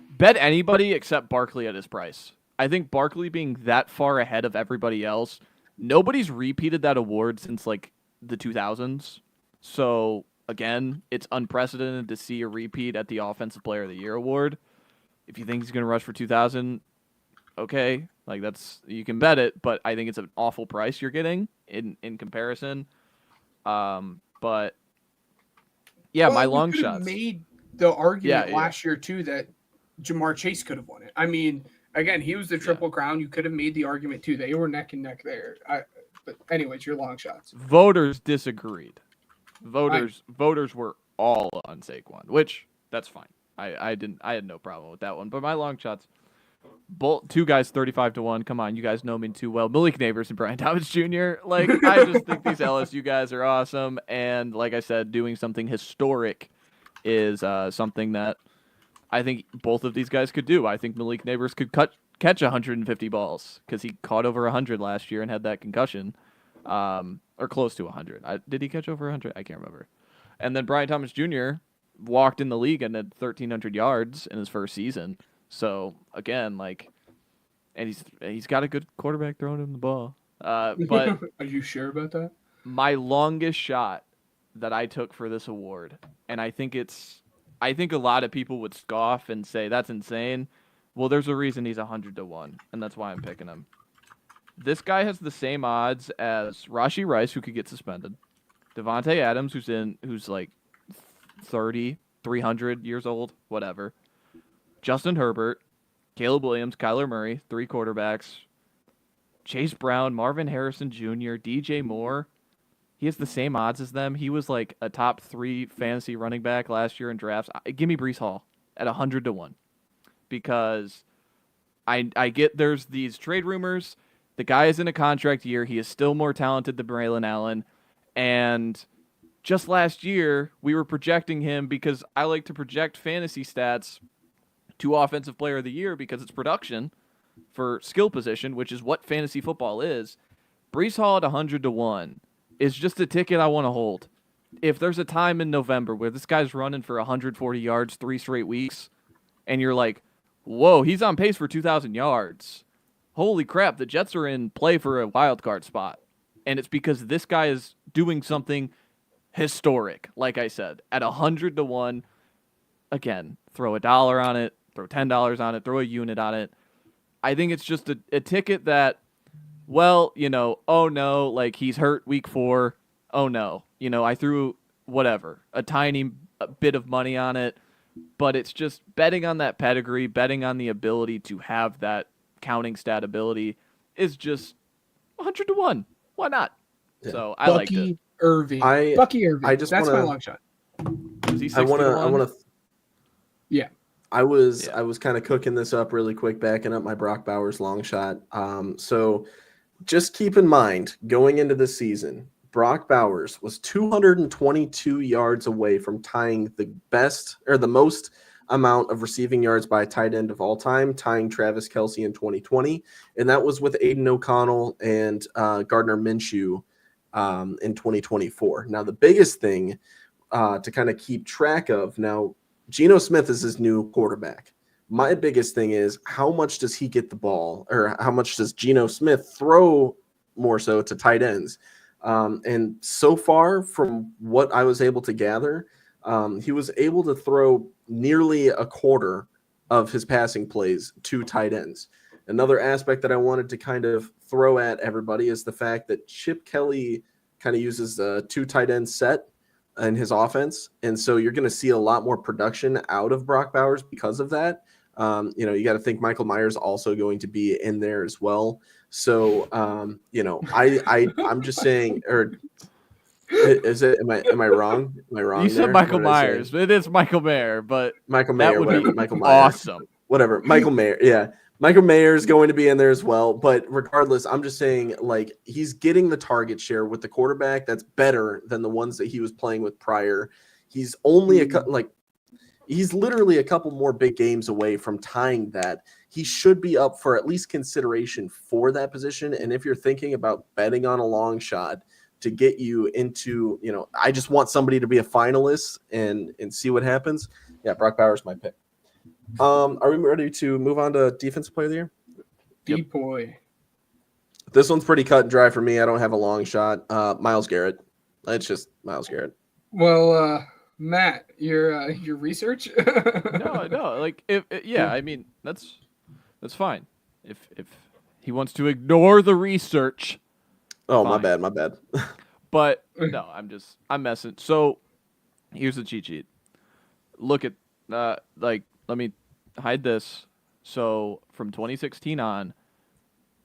bet anybody except Barkley at his price. I think Barkley being that far ahead of everybody else, nobody's repeated that award since like the 2000s. So again, it's unprecedented to see a repeat at the Offensive Player of the Year award. If you think he's going to rush for 2,000, okay, like you can bet it, but I think it's an awful price you're getting in comparison. But yeah, my long shots made the argument last year too that Jamar Chase could have won it. I mean, again, he was the Triple Crown. You could have made the argument too. They were neck and neck there. But anyways, your long shots. Voters disagreed. Voters were all on Saquon, which that's fine. I had no problem with that one. But my long shots, both 2 guys 35 to 1. Come on, you guys know me too well. Malik Neighbors and Brian Thomas Jr. Like, I just think these LSU guys are awesome. And like I said, doing something historic is something that I think both of these guys could do. I think Malik Neighbors could catch 150 balls because he caught over 100 last year and had that concussion, or close to 100. Did he catch over 100? I can't remember. And then Brian Thomas Jr. walked in the league and had 1,300 yards in his first season. So again, and he's got a good quarterback throwing him the ball. But are you sure about that? My longest shot that I took for this award, and I think a lot of people would scoff and say that's insane. Well, there's a reason he's 100-1, and that's why I'm picking him. This guy has the same odds as Rashee Rice, who could get suspended, Devontae Adams, who's like 30, 300 years old, whatever, Justin Herbert, Caleb Williams, Kyler Murray, 3 quarterbacks, Chase Brown, Marvin Harrison Jr., DJ Moore. He has the same odds as them. He was like a top 3 fantasy running back last year in drafts. Give me Breece Hall at 100-1 because I get there's these trade rumors. The guy is in a contract year. He is still more talented than Braylon Allen. And just last year, we were projecting him because I like to project fantasy stats to Offensive Player of the Year because it's production for skill position, which is what fantasy football is. Breece Hall at 100-1 is just a ticket I want to hold. If there's a time in November where this guy's running for 140 yards 3 straight weeks, and you're like, whoa, he's on pace for 2,000 yards. Holy crap, the Jets are in play for a wild card spot. And it's because this guy is doing something historic, like I said, at 100-1. Again, throw $1 on it, throw $10 on it, throw a unit on it. I think it's just a ticket that, well, oh no, like he's hurt week 4. Oh no, I threw whatever, a tiny bit of money on it, but it's just betting on that pedigree, betting on the ability to have that counting stat ability is just 100-1. Why not? Yeah. So I liked it. Bucky Irving. That's my long shot. Is he 60-1? I want to. Yeah. I was kind of cooking this up really quick, backing up my Brock Bowers long shot. So just keep in mind, going into the season, Brock Bowers was 222 yards away from tying the most amount of receiving yards by a tight end of all time, tying Travis Kelce in 2020. And that was with Aiden O'Connell and Gardner Minshew in 2024. Now, the biggest thing to kind of keep track of now, Geno Smith is his new quarterback. My biggest thing is how much does he get the ball, or how much does Geno Smith throw more so to tight ends? And so far, from what I was able to gather, he was able to throw nearly a quarter of his passing plays to tight ends. Another aspect that I wanted to kind of throw at everybody is the fact that Chip Kelly kind of uses a 2 tight end set in his offense. And so you're going to see a lot more production out of Brock Bowers because of that. You got to think Michael Myers also going to be in there as well. So, I'm just saying, or is it, am I wrong? Am I wrong? You said Michael Myers. It is Michael Mayer, but Michael Mayer, that would whatever. be Michael Myers, awesome. Whatever. Michael Mayer. Yeah. Michael Mayer is going to be in there as well. But regardless, I'm just saying, like, he's getting the target share with the quarterback that's better than the ones that he was playing with prior. He's only he's literally a couple more big games away from tying that. He should be up for at least consideration for that position. And if you're thinking about betting on a long shot to get you into, I just want somebody to be a finalist and see what happens. Yeah, Brock Bowers, my pick. Are we ready to move on to Defensive Player of the Year? D-boy. This one's pretty cut and dry for me. I don't have a long shot. Myles Garrett. It's just Myles Garrett. Well, Matt, your research? No. Like, I mean, that's fine. If he wants to ignore the research. Oh, fine. my bad. But no, I'm messing. So here's the cheat sheet. Look at let me hide this. So from 2016 on,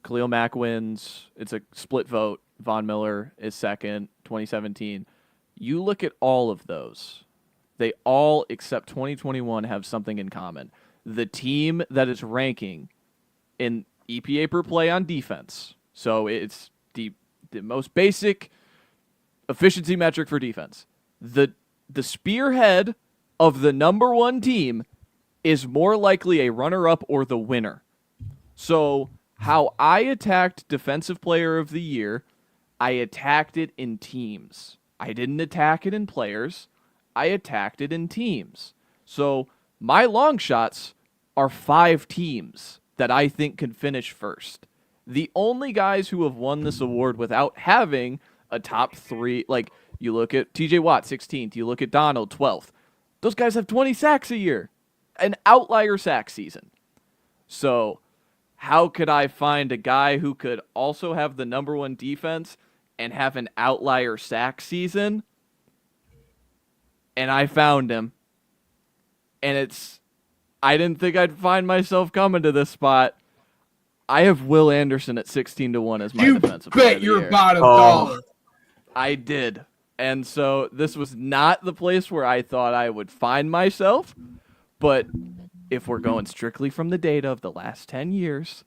Khalil Mack wins. It's a split vote. Von Miller is second. 2017. You look at all of those. They all, except 2021, have something in common. The team that is ranking in EPA per play on defense. So it's the most basic efficiency metric for defense. The spearhead of the number one team is more likely a runner-up or the winner. So how I attacked Defensive Player of the Year, I attacked it in teams. I didn't attack it in players. I attacked it in teams. So my long shots are 5 teams that I think can finish first. The only guys who have won this award without having a top 3, like you look at TJ Watt, 16th, you look at Donald, 12th. Those guys have 20 sacks a year. An outlier sack season. So how could I find a guy who could also have the number one defense and have an outlier sack season? And I found him. And I didn't think I'd find myself coming to this spot. I have Will Anderson at 16-1 as my defensive player of the year. You bet your bottom dollar. I did. And so this was not the place where I thought I would find myself. But if we're going strictly from the data of the last 10 years,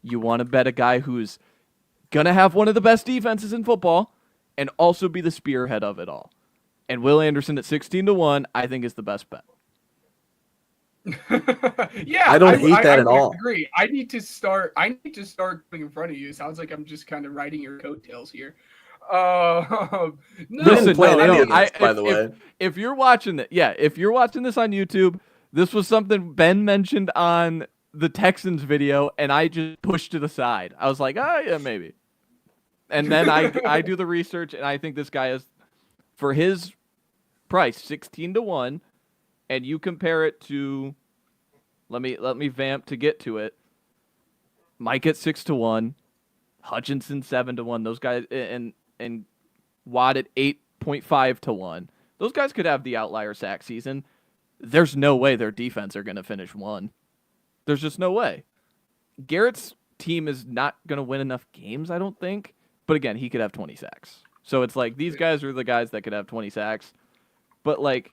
you want to bet a guy who's going to have one of the best defenses in football and also be the spearhead of it all. And Will Anderson at 16-1, I think is the best bet. Yeah, I don't hate that at all. I agree. I need to start putting in front of you. It sounds like I'm just kind of riding your coattails here. No, Listen, by the way. If you're watching it, if you're watching this on YouTube, this was something Ben mentioned on the Texans video, and I just pushed it aside. I was like, oh, yeah, maybe. And then I do the research, and I think this guy is, for his price, 16-1, and you compare it to, let me vamp to get to it, Mike at 6-1, Hutchinson 7-1, those guys, and Watt at 8.5-1. Those guys could have the outlier sack season. There's no way their defense are going to finish 1. There's just no way. Garrett's team is not going to win enough games, I don't think. But again, he could have 20 sacks. So it's like these guys are the guys that could have 20 sacks. But like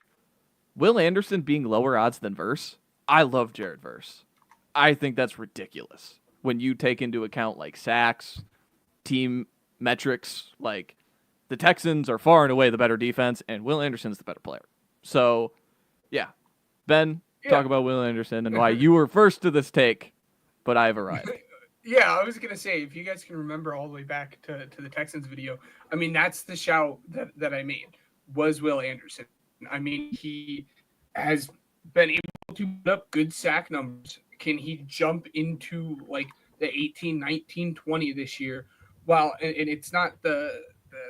Will Anderson being lower odds than Verse, I love Jared Verse. I think that's ridiculous when you take into account like sacks, team metrics. Like the Texans are far and away the better defense, and Will Anderson's the better player. So, yeah. Ben, talk about Will Anderson and why you were first to this take, but I've arrived. Yeah, I was going to say, if you guys can remember all the way back to the Texans video, I mean, that's the shout that I made, was Will Anderson. I mean, he has been able to put up good sack numbers. Can he jump into, like, the 18, 19, 20 this year? Well, and it's not the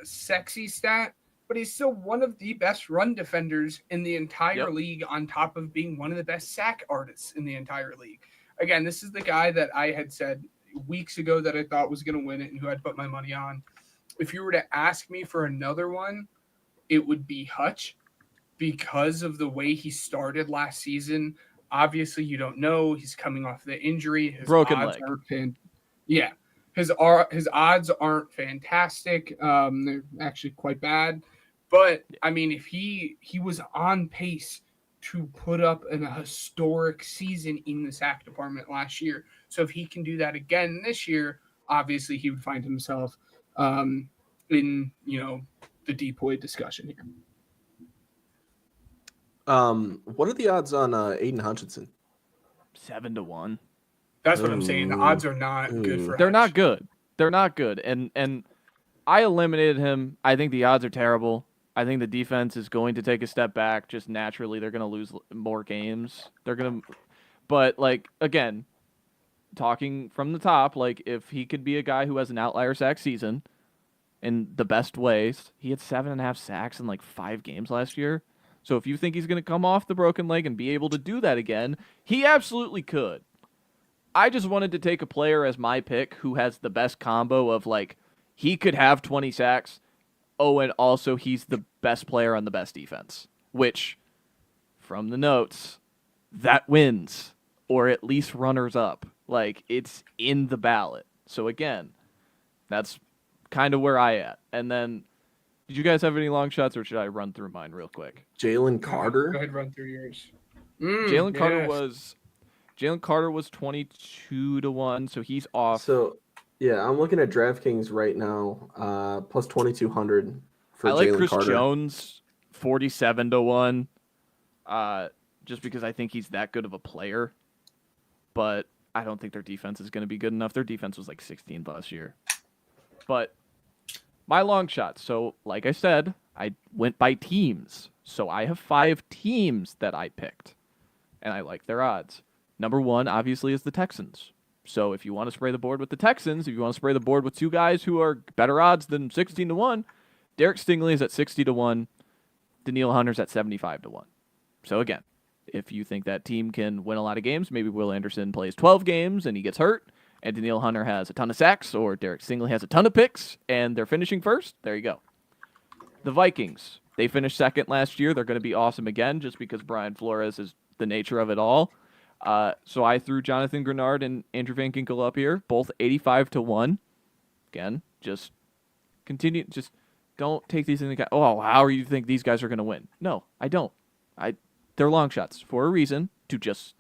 sexy stat, but he's still one of the best run defenders in the entire league, on top of being one of the best sack artists in the entire league. Again, this is the guy that I had said weeks ago that I thought was going to win it and who I'd put my money on. If you were to ask me for another one, it would be Hutch, because of the way he started last season. Obviously, you don't know. He's coming off the injury. His broken odds leg. His odds aren't fantastic. They're actually quite bad. But, I mean, if he was on pace to put up a historic season in the sack department last year. So if he can do that again this year, obviously he would find himself in, the depoy discussion here. What are the odds on Aiden Hutchinson? 7-1. That's what I'm saying. The odds are not good for They're Hutch. not good. They're not good. And I eliminated him. I think the odds are terrible. I think the defense is going to take a step back. Just naturally, they're going to lose more games. But like, again, talking from the top, like if he could be a guy who has an outlier sack season in the best ways, he had 7.5 sacks in like 5 games last year. So if you think he's going to come off the broken leg and be able to do that again, he absolutely could. I just wanted to take a player as my pick who has the best combo of like, he could have 20 sacks. Oh, and also he's the best player on the best defense, which, from the notes, that wins, or at least runners up. Like, it's in the ballot. So again, that's kind of where I at. And then, did you guys have any long shots, or should I run through mine real quick? Jalen Carter? Go ahead, run through yours. Jalen Carter was 22-1, so he's off. So, yeah, I'm looking at DraftKings right now, plus 2,200 for Jalen Carter. I like Chris Jones, 47-1. just because I think he's that good of a player. But I don't think their defense is going to be good enough. Their defense was like 16th last year. But my long shot. So, like I said, I went by teams. So I have 5 teams that I picked, and I like their odds. Number 1, obviously, is the Texans. So if you want to spray the board with the Texans, if you want to spray the board with 2 guys who are better odds than 16-1, Derek Stingley is at 60-1, Daniil Hunter's at 75-1. So again, if you think that team can win a lot of games, maybe Will Anderson plays 12 games and he gets hurt, and Daniil Hunter has a ton of sacks, or Derek Stingley has a ton of picks, and they're finishing first, there you go. The Vikings, they finished second last year. They're going to be awesome again just because Brian Flores is the nature of it all. So I threw Jonathan Grenard and Andrew Van Ginkel up here, both 85-1. Again, just continue. Just don't take these into account. Oh, how do you think these guys are going to win? No, I don't. They're long shots for a reason, to just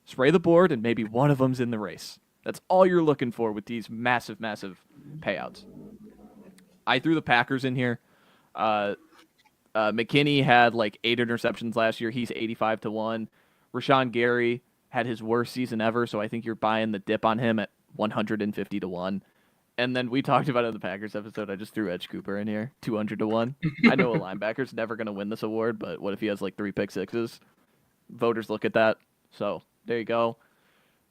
spray the board and maybe one of them's in the race. That's all you're looking for with these massive, massive payouts. I threw the Packers in here. McKinney had like 8 interceptions last year. He's 85-1. Rashawn Gary had his worst season ever, so I think you're buying the dip on him at 150-1. And then we talked about it in the Packers episode. I just threw Edge Cooper in here, 200-1. I know a linebacker's never going to win this award, but what if he has like 3 pick sixes? Voters look at that. So there you go.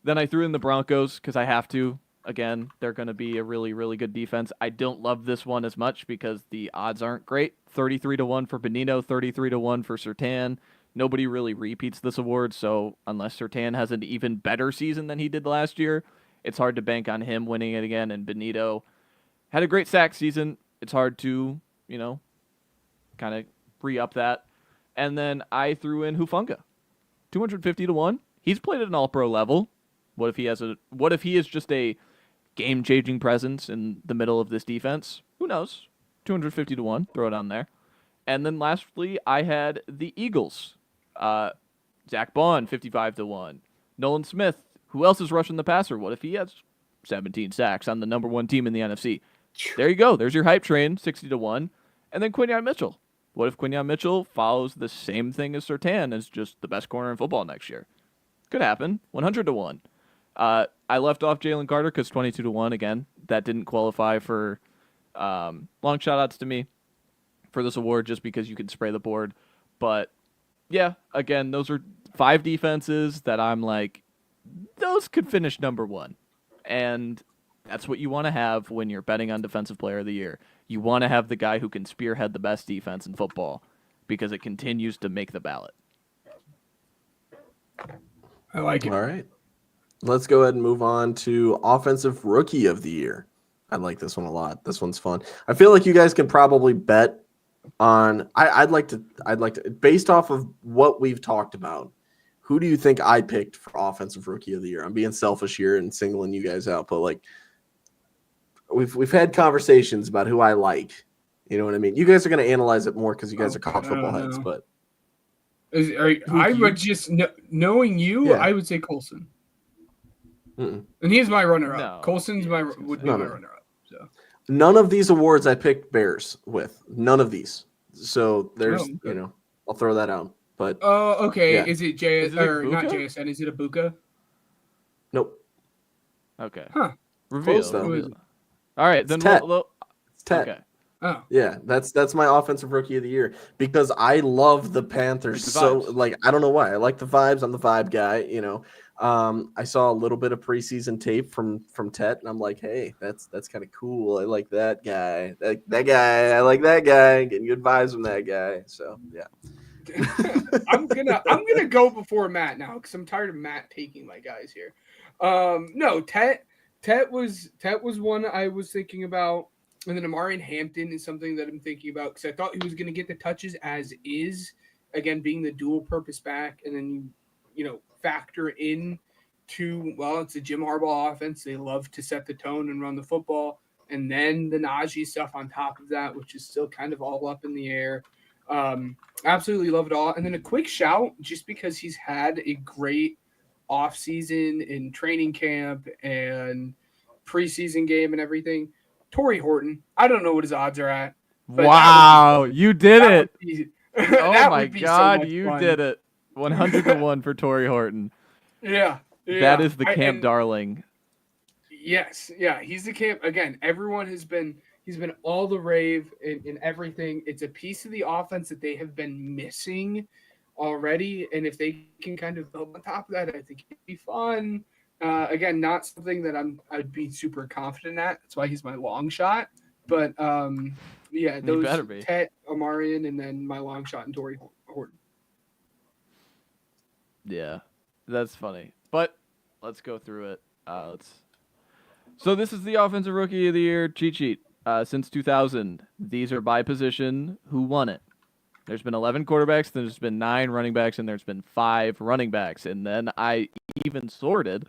Then I threw in the Broncos because I have to. Again, they're going to be a really, really good defense. I don't love this one as much because the odds aren't great. 33-1 for Benito, 33-1 for Surtain. Nobody really repeats this award, so unless Surtain has an even better season than he did last year, it's hard to bank on him winning it again. And Benito had a great sack season. It's hard to, kind of re-up that. And then I threw in Hufanga, 250-1. He's played at an all-pro level. What if he is just a game-changing presence in the middle of this defense? Who knows? 250-1. Throw it on there. And then lastly, I had the Eagles. Zach Bond, 55-1. Nolan Smith. Who else is rushing the passer? What if he has 17 sacks on the number 1 team in the NFC? There you go. There's your hype train, 60-1. And then Quinyon Mitchell. What if Quinyon Mitchell follows the same thing as Surtain as just the best corner in football next year? Could happen. 100-1. I left off Jalen Carter because 22-1. Again, that didn't qualify for long shot odds to me for this award just because you can spray the board. But yeah, again, those are 5 defenses that I'm like, those could finish number 1. And that's what you want to have when you're betting on Defensive Player of the Year. You want to have the guy who can spearhead the best defense in football because it continues to make the ballot. I like it. All right. Let's go ahead and move on to Offensive Rookie of the Year. I like this one a lot. This one's fun. I feel like you guys can probably bet on I'd like to based off of what we've talked about. Who do you think I picked for Offensive Rookie of the Year? I'm being selfish here and singling you guys out, but like we've had conversations about who I like. You know what I mean? You guys are going to analyze it more because you guys are college football heads. But knowing you, yeah. I would say Colson, and he's my runner-up. No, Colson's would be my runner-up. So none of these awards I picked Bears with. None of these. So there's I'll throw that out. But okay. Yeah. Is it JS or not JSN? Is it Ibuka? Nope. Okay. Huh. Reveal. All right, then it's Tet. Okay. Oh. Yeah, that's my Offensive Rookie of the Year because I love the Panthers so like I don't know why. I like the vibes. I'm the vibe guy, I saw a little bit of preseason tape from Tet and I'm like, hey, that's kind of cool. I like that guy. That guy, I like that guy. Getting good vibes from that guy. So yeah. I'm gonna go before Matt now because I'm tired of Matt taking my guys here. No, Tet was one I was thinking about, and then Amari Hampton is something that I'm thinking about because I thought he was gonna get the touches as is, again being the dual purpose back, and then you factor in to it's a Jim Harbaugh offense. They love to set the tone and run the football, and then the Najee stuff on top of that, which is still kind of all up in the air. Absolutely love it all. And then a quick shout, just because he's had a great offseason in training camp and preseason game and everything. Torrey Horton. I don't know what his odds are at. Wow, you did it. Oh my God, you did it. 100 to 1 for Torrey Horton. Yeah. That is the camp darling. Yes, yeah, he's the camp again. Everyone he's been all the rave in everything. It's a piece of the offense that they have been missing already, and if they can kind of build on top of that, I think it'd be fun. Again, not something that I'd be super confident at. That's why he's my long shot. But yeah, those better be. Tet, Amarian, and then my long shot and Torrey Horton. Yeah, that's funny. But let's go through it. So this is the Offensive Rookie of the Year cheat sheet. Since 2000, these are by position who won it. There's been 11 quarterbacks, there's been 9 running backs, and there's been 5 running backs. And then I even sorted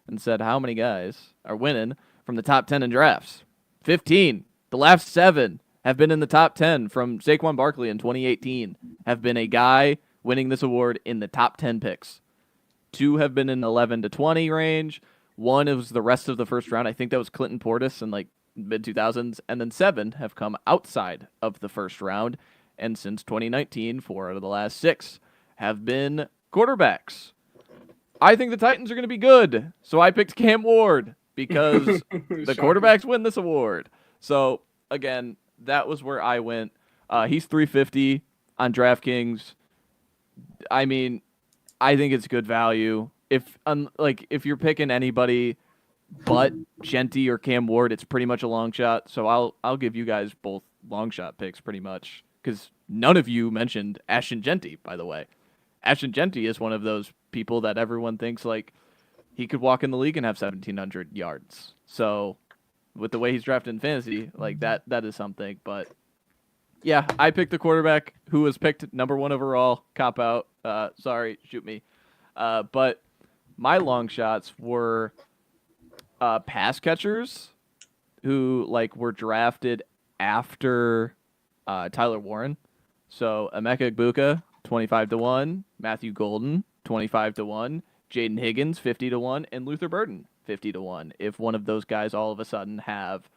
and said how many guys are winning from the top 10 in drafts. 15. The last 7 have been in the top 10 from Saquon Barkley in 2018, have been a guy winning this award in the top 10 picks. 2 have been in 11 to 20 range. 1 was the rest of the first round. I think that was Clinton Portis in like mid-2000s. And then 7 have come outside of the first round. And since 2019, 4 out of the last 6 have been quarterbacks. I think the Titans are going to be good. So I picked Cam Ward because the quarterbacks win this award. So, again, that was where I went. He's 350 on DraftKings. I mean, I think it's good value. If you're picking anybody but Genty or Cam Ward, it's pretty much a long shot. So I'll give you guys both long shot picks pretty much because none of you mentioned Ashton Genty, by the way. Ashton Genty is one of those people that everyone thinks like he could walk in the league and have 1,700 yards. So with the way he's drafted in fantasy, like that is something. But yeah, I picked the quarterback who was picked number 1 overall. Cop out. Sorry, shoot me. But my long shots were pass catchers who like were drafted after Tyler Warren. So Emeka Egbuka, 25 to 1, Matthew Golden, 25 to 1, Jaden Higgins, 50 to 1, and Luther Burden, 50 to 1. If one of those guys all of a sudden have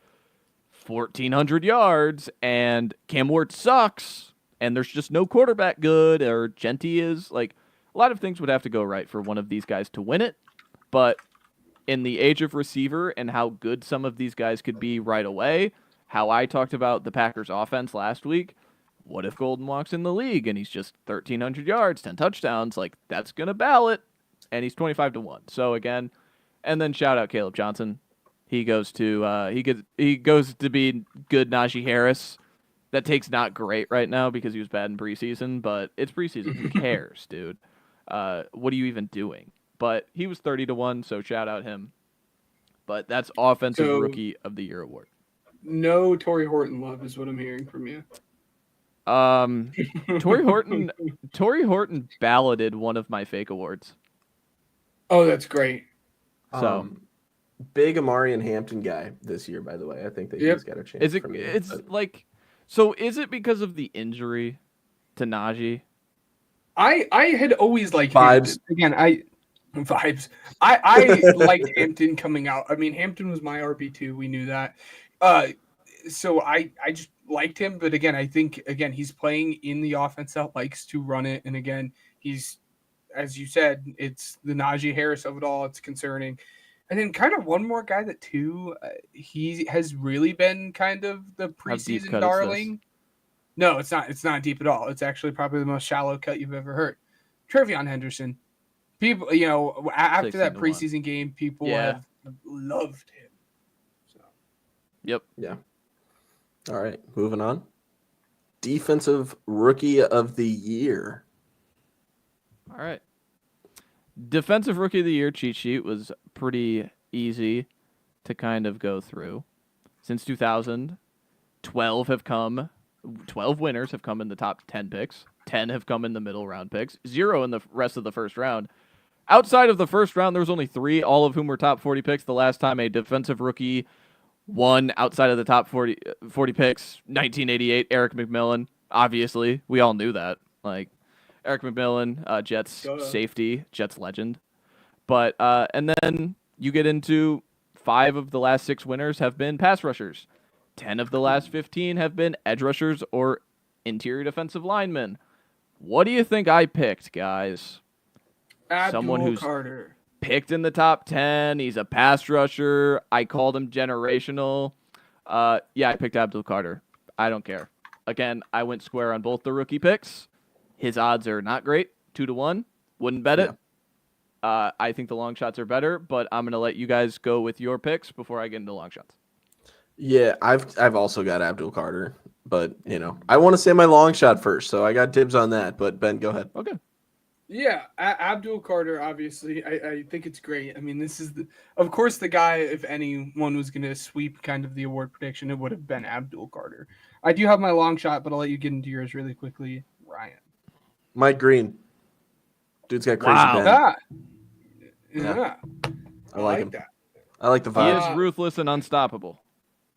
1,400 yards and Cam Ward sucks and there's just no quarterback good or Genty is like a lot of things would have to go right for one of these guys to win it. But in the age of receiver and how good some of these guys could be right away, how I talked about the Packers offense last week, what if Golden walks in the league and he's just 1,300 yards, 10 touchdowns? Like, that's going to ballot, and he's 25 to 1. So, again, and then shout out Caleb Johnson. He goes to he goes to be good Najee Harris. That take's not great right now because he was bad in preseason, but it's preseason. Who cares, dude? What are you even doing? But he was 30 to 1, so shout out him. But that's Offensive Rookie of the Year award. No Torrey Horton love is what I'm hearing from you. Torrey Horton balloted one of my fake awards. Oh, that's great. So big Amarian Hampton guy this year, by the way. I think that he's got a chance. Is it because of the injury to Najee? I had always liked vibes. Vibes. I liked Hampton coming out. I mean, Hampton was my RB2. We knew that. So I just liked him. But again, I think, he's playing in the offense that likes to run it. And again, he's, as you said, it's the Najee Harris of it all. It's concerning. And then kind of one more guy that, too, he has really been kind of the preseason darling. No, it's not. It's not deep at all. It's actually probably the most shallow cut you've ever heard. Trevion Henderson. People, after that preseason game, people have loved him. So. Yep. Yeah. All right, moving on. Defensive Rookie of the Year. All right. Defensive Rookie of the Year cheat sheet was pretty easy to kind of go through. Since 2000, 12 winners have come in the top 10 picks. 10 have come in the middle round picks. 0 in the rest of the first round. Outside of the first round, there was only 3, all of whom were top 40 picks. The last time a defensive rookie won outside of the top 40 picks, 1988, Eric McMillan. Obviously, we all knew that. Like, Eric McMillan, Jets safety, Jets legend. But, and then you get into 5 of the last 6 winners have been pass rushers. 10 of the last 15 have been edge rushers or interior defensive linemen. What do you think I picked, guys? Someone Abdul who's Carter. picked in the top 10. He's a pass rusher. I called him generational. Yeah, I picked Abdul Carter. I don't care. Again, I went square on both the rookie picks. His odds are not great, 2-1. Wouldn't bet it. I think the long shots are better, but I'm gonna let you guys go with your picks before I get into long shots. Yeah, I've also got Abdul Carter, but I want to say my long shot first, so I got dibs on that. But Ben, go ahead. Okay. Yeah, Abdul Carter, obviously, I think it's great. I mean, this is, of course, the guy, if anyone was going to sweep kind of the award prediction, it would have been Abdul Carter. I do have my long shot, but I'll let you get into yours really quickly. Ryan. Mike Green. Dude's got crazy Wow. bend. Yeah. I like him. that. I like the He vibe. is ruthless and unstoppable.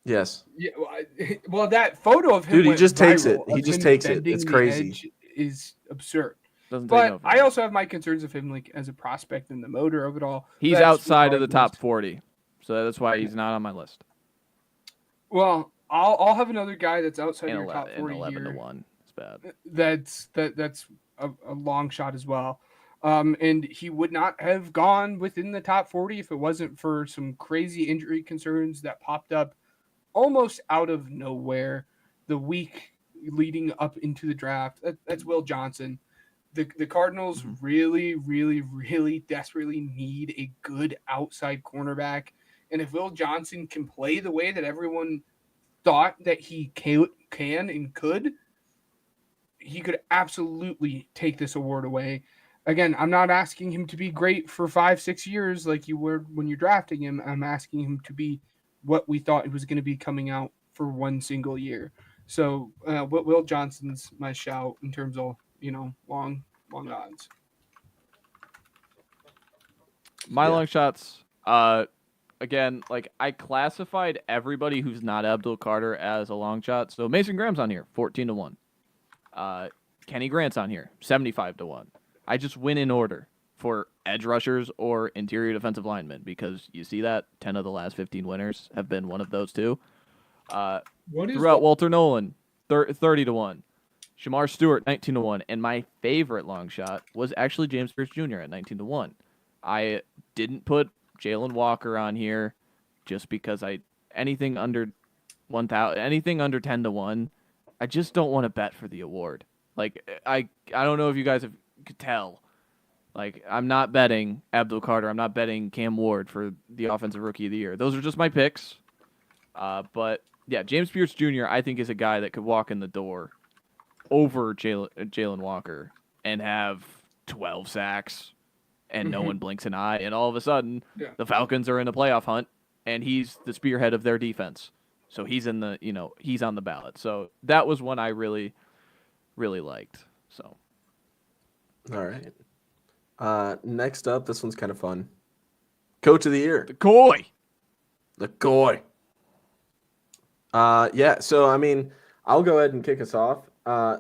Yes. Yeah, well, that photo of him, Dude, he went just takes it. viral, He of just him takes it. bending It's the crazy. edge is absurd. Doesn't take But no I also have my concerns of him, like, as a prospect in the motor of it all. He's That's outside of the regardless. top 40, so that's why he's not on my list. Well, I'll have another guy that's outside And your top 40 11 here. to 1. It's bad. That's a long shot as well. And he would not have gone within the top 40 if it wasn't for some crazy injury concerns that popped up almost out of nowhere the week leading up into the draft. That's Will Johnson. The Cardinals really, really, really desperately need a good outside cornerback. And if Will Johnson can play the way that everyone thought that he can and could, he could absolutely take this award away. Again, I'm not asking him to be great for 5-6 years like you were when you're drafting him. I'm asking him to be what we thought it was going to be coming out for one single year. So Will Johnson's my shout in terms of, long odds. My long shots, again, like I classified everybody who's not Abdul Carter as a long shot. So Mason Graham's on here, 14-1. Kenny Grant's on here, 75-1. I just win in order for edge rushers or interior defensive linemen because you see that 10 of the last 15 winners have been one of those two. Throughout Walter Nolan, 30-1. Shamar Stewart, 19-1. And my favorite long shot was actually James Pierce Jr. at 19-1. I didn't put Jalen Walker on here just because anything under 10-1, I just don't want to bet for the award. Like I don't know if you guys could tell. Like I'm not betting Abdul Carter. I'm not betting Cam Ward for the offensive rookie of the year. Those are just my picks. But yeah, James Pierce Jr. I think is a guy that could walk in the door over Jalen Walker and have 12 sacks and no one blinks an eye. And all of a sudden, the Falcons are in a playoff hunt and he's the spearhead of their defense. So he's in the, he's on the ballot. So that was one I really, really liked. So. All right. Next up, this one's kind of fun. Coach of the year. The Coy. Yeah, so, I mean, I'll go ahead and kick us off.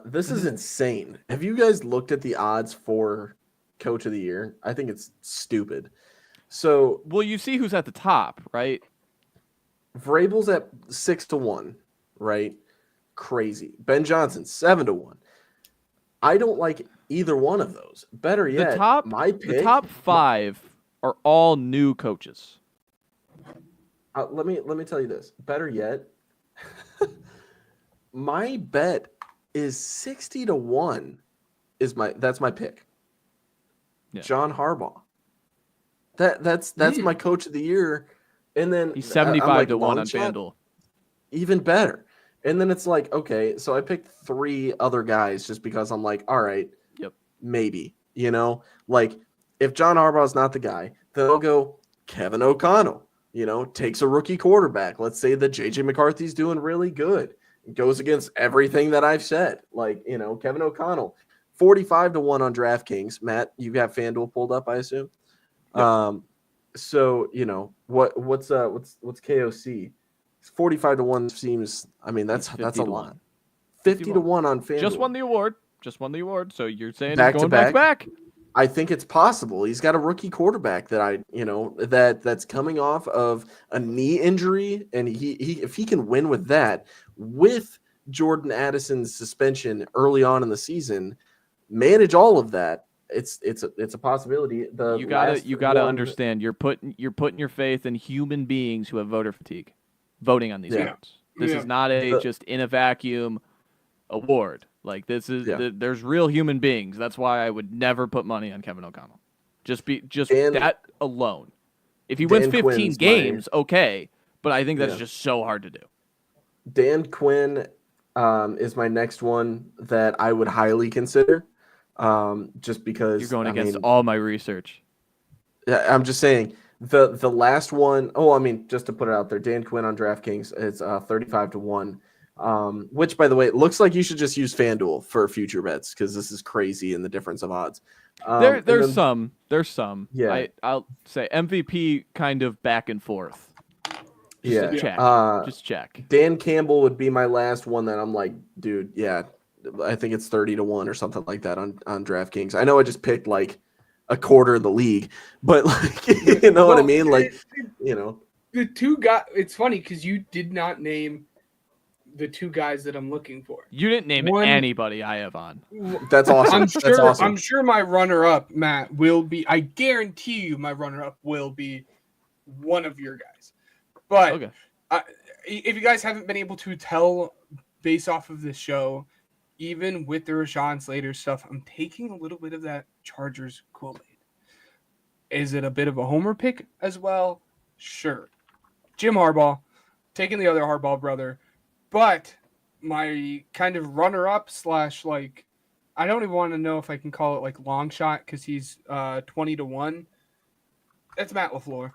This is insane. Have you guys looked at the odds for Coach of the Year? I think it's stupid. So, well, you see who's at the top, right? Vrabel's at 6-1, right? Crazy. Ben Johnson, 7-1. I don't like either one of those. Better yet, the top 5 are all new coaches. Let me tell you this. Better yet, my bet is 60-1. That's my pick. Yeah. John Harbaugh. That's my Coach of the Year, and then he's 75-1 on FanDuel. Even better. And then it's like, okay, so I picked 3 other guys just because I'm like, all right, maybe, like if John Harbaugh is not the guy, then I'll go Kevin O'Connell, takes a rookie quarterback. Let's say that JJ McCarthy's doing really good. It goes against everything that I've said. Like, Kevin O'Connell, 45-1 on DraftKings. Matt, you got FanDuel pulled up, I assume. Yep. So, what's KOC? 45-1 seems. I mean, that's a lot. 50-1 on FanDuel. Just won the award. So you're saying back he's going to back? I think it's possible. He's got a rookie quarterback that that's coming off of a knee injury, and he if he can win with that, with Jordan Addison's suspension early on in the season, manage all of that, it's a possibility. You gotta understand. You're putting your faith in human beings who have voter fatigue, voting on these awards. This is not just in a vacuum award. Like this is there's real human beings. That's why I would never put money on Kevin O'Connell. Just that alone. If he wins 15 games, okay, but I think that's just so hard to do. Dan Quinn is my next one that I would highly consider. Just because you're going against all my research. Yeah, I'm just saying the last one. Oh, I mean, just to put it out there, Dan Quinn on DraftKings is 35-1. Which, by the way, it looks like you should just use FanDuel for future bets because this is crazy in the difference of odds. There's some. Yeah, I'll say MVP kind of back and forth. Just check. Dan Campbell would be my last one that I'm like, dude, yeah. I think it's 30-1 or something like that on DraftKings. I know I just picked like a quarter of the league, but like you know what I mean? Like the two guys. It's funny because you did not name the two guys that I'm looking for. You didn't name anybody I have on. That's awesome. That's awesome. I'm sure my runner-up, Matt, will be. I guarantee you, my runner-up will be one of your guys. But okay. If you guys haven't been able to tell based off of this show. Even with the Rashawn Slater stuff, I'm taking a little bit of that Chargers Kool-Aid. Is it a bit of a homer pick as well? Sure. Jim Harbaugh, taking the other Harbaugh brother. But my kind of runner-up / like, I don't even want to know if I can call it like long shot because he's 20-1. That's Matt LaFleur.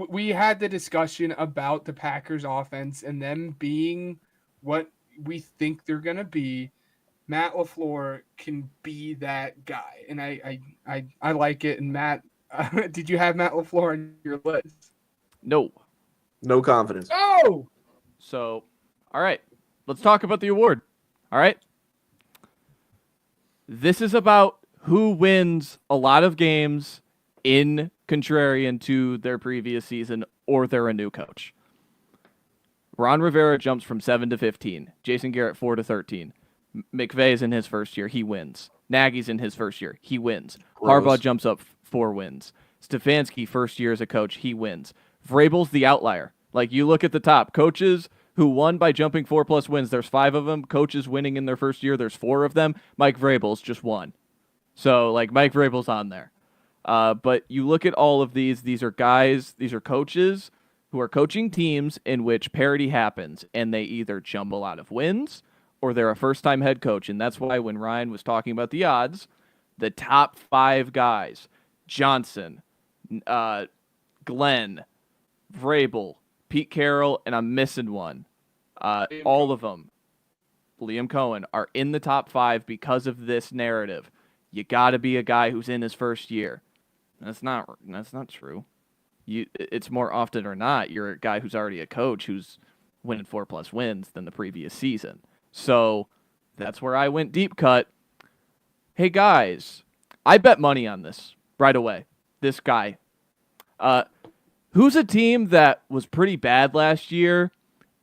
We had the discussion about the Packers offense and them being what we think they're gonna be. Matt LaFleur can be that guy, and I like it. And Matt, did you have Matt LaFleur on your list? No confidence. Oh, so all right, let's talk about the award. All right, this is about who wins a lot of games in contrarian to their previous season, or they're a new coach. Ron Rivera jumps from 7 to 15. Jason Garrett 4 to 13. McVay's in his first year, he wins. Nagy's in his first year, he wins. Gross. Harbaugh jumps up 4 wins. Stefanski first year as a coach, he wins. Vrabel's the outlier. Like you look at the top coaches who won by jumping 4+ wins. There's 5 of them. Coaches winning in their first year, there's 4 of them. Mike Vrabel's just one. So like Mike Vrabel's on there. But you look at all of these are guys, these are coaches who are coaching teams in which parity happens, and they either jumble out of wins or they're a first-time head coach. And that's why when Ryan was talking about the odds, the top 5 guys, Johnson, Glenn, Vrabel, Pete Carroll, and I'm missing one, all of them, Liam Cohen, are in the top 5 because of this narrative. You got to be a guy who's in his first year. That's not true. It's more often or not, you're a guy who's already a coach who's winning 4+ wins than the previous season. So that's where I went deep cut. Hey guys, I bet money on this right away. This guy. Who's a team that was pretty bad last year,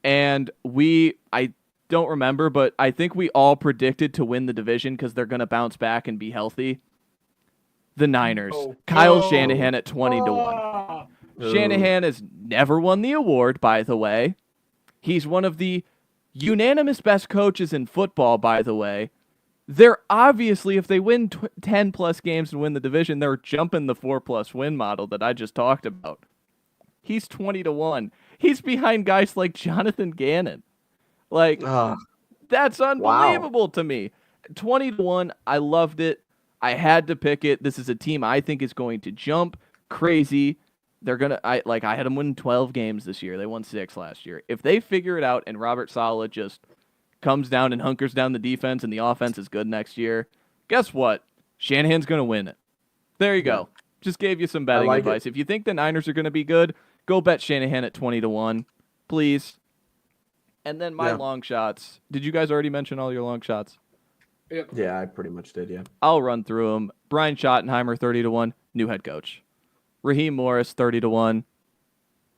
and I don't remember, but I think we all predicted to win the division because they're going to bounce back and be healthy. The Niners. Kyle Shanahan at 20-1. Shanahan has never won the award, by the way. He's one of the unanimous best coaches in football, by the way. They're obviously, if they win 10+ games and win the division, they're jumping the 4+ win model that I just talked about. He's 20-1. He's behind guys like Jonathan Gannon. Like, that's unbelievable to me. 20-1, I loved it. I had to pick it. This is a team I think is going to jump crazy. I had them win 12 games this year. They won 6 last year. If they figure it out and Robert Saleh just comes down and hunkers down the defense and the offense is good next year, guess what? Shanahan's going to win it. There you go. Just gave you some betting advice. If you think the Niners are going to be good, go bet Shanahan at 20-1, please. And then my long shots. Did you guys already mention all your long shots? Yep. Yeah, I pretty much did, yeah. I'll run through them. Brian Schottenheimer, 30-1, new head coach. Raheem Morris, 30-1.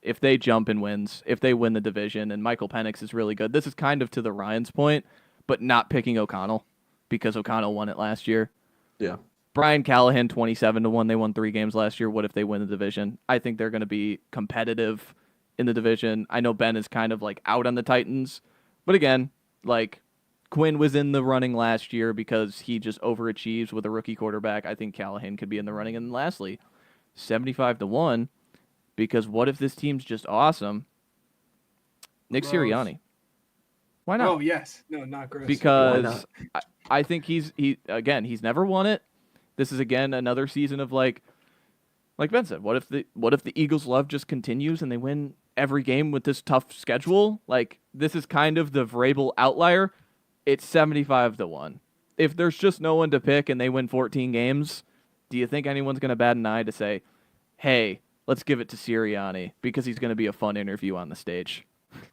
If they jump and wins, if they win the division, and Michael Penix is really good. This is kind of to the Ryan's point, but not picking O'Connell. because O'Connell won it last year. Yeah. Brian Callahan, 27-1. They won 3 games last year. What if they win the division? I think they're going to be competitive in the division. I know Ben is kind of like out on the Titans, but again, like Quinn was in the running last year because he just overachieves with a rookie quarterback. I think Callahan could be in the running. And lastly, 75-1, because what if this team's just awesome? Nick Gross. Sirianni. Why not? Oh yes, no, not gross. Because I think he's never won it. This is again another season of like Ben said. What if the Eagles' love just continues and they win every game with this tough schedule? Like this is kind of the Vrabel outlier. It's 75-1. If there's just no one to pick and they win 14 games, do you think anyone's going to bat an eye to say, "Hey, let's give it to Sirianni because he's going to be a fun interview on the stage"?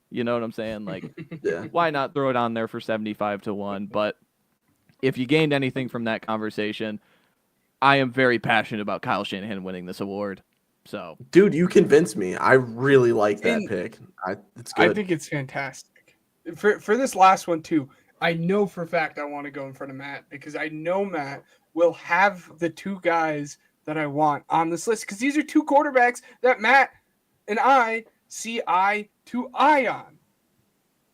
You know what I'm saying? Like, Yeah. why not throw it on there for 75-1? But if you gained anything from that conversation, I am very passionate about Kyle Shanahan winning this award. So, Dude, you convinced me. I really like that And pick. It's good. I think it's fantastic. For this last one too, I know for a fact I want to go in front of Matt because I know Matt will have the 2 guys that I want on this list because these are 2 quarterbacks that Matt and I see eye to eye on.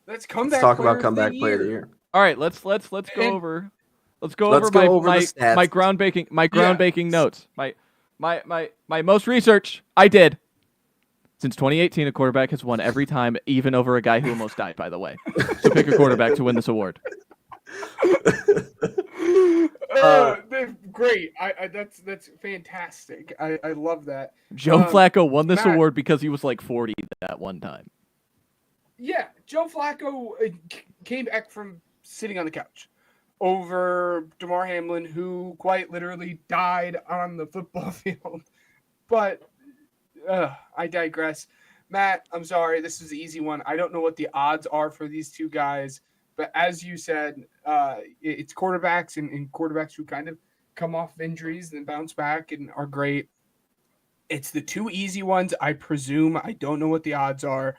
Let's talk about comeback player of the year. all right, let's go over. Let's go over the my stats. groundbreaking notes. My most research I did. Since 2018, a quarterback has won every time, even over a guy who almost died, by the way. So pick a quarterback to win this award. Great. That's fantastic. I love that. Joe Flacco won this Matt- award because he was like 40 that one time. Yeah, Joe Flacco came back from sitting on the couch over DeMar Hamlin, who quite literally died on the football field. But I digress. Matt, I'm sorry. This is an easy one. I don't know what the odds are for these 2 guys. But as you said, it's quarterbacks and quarterbacks who kind of come off injuries and bounce back and are great. It's the 2 easy ones, I presume. I don't know what the odds are.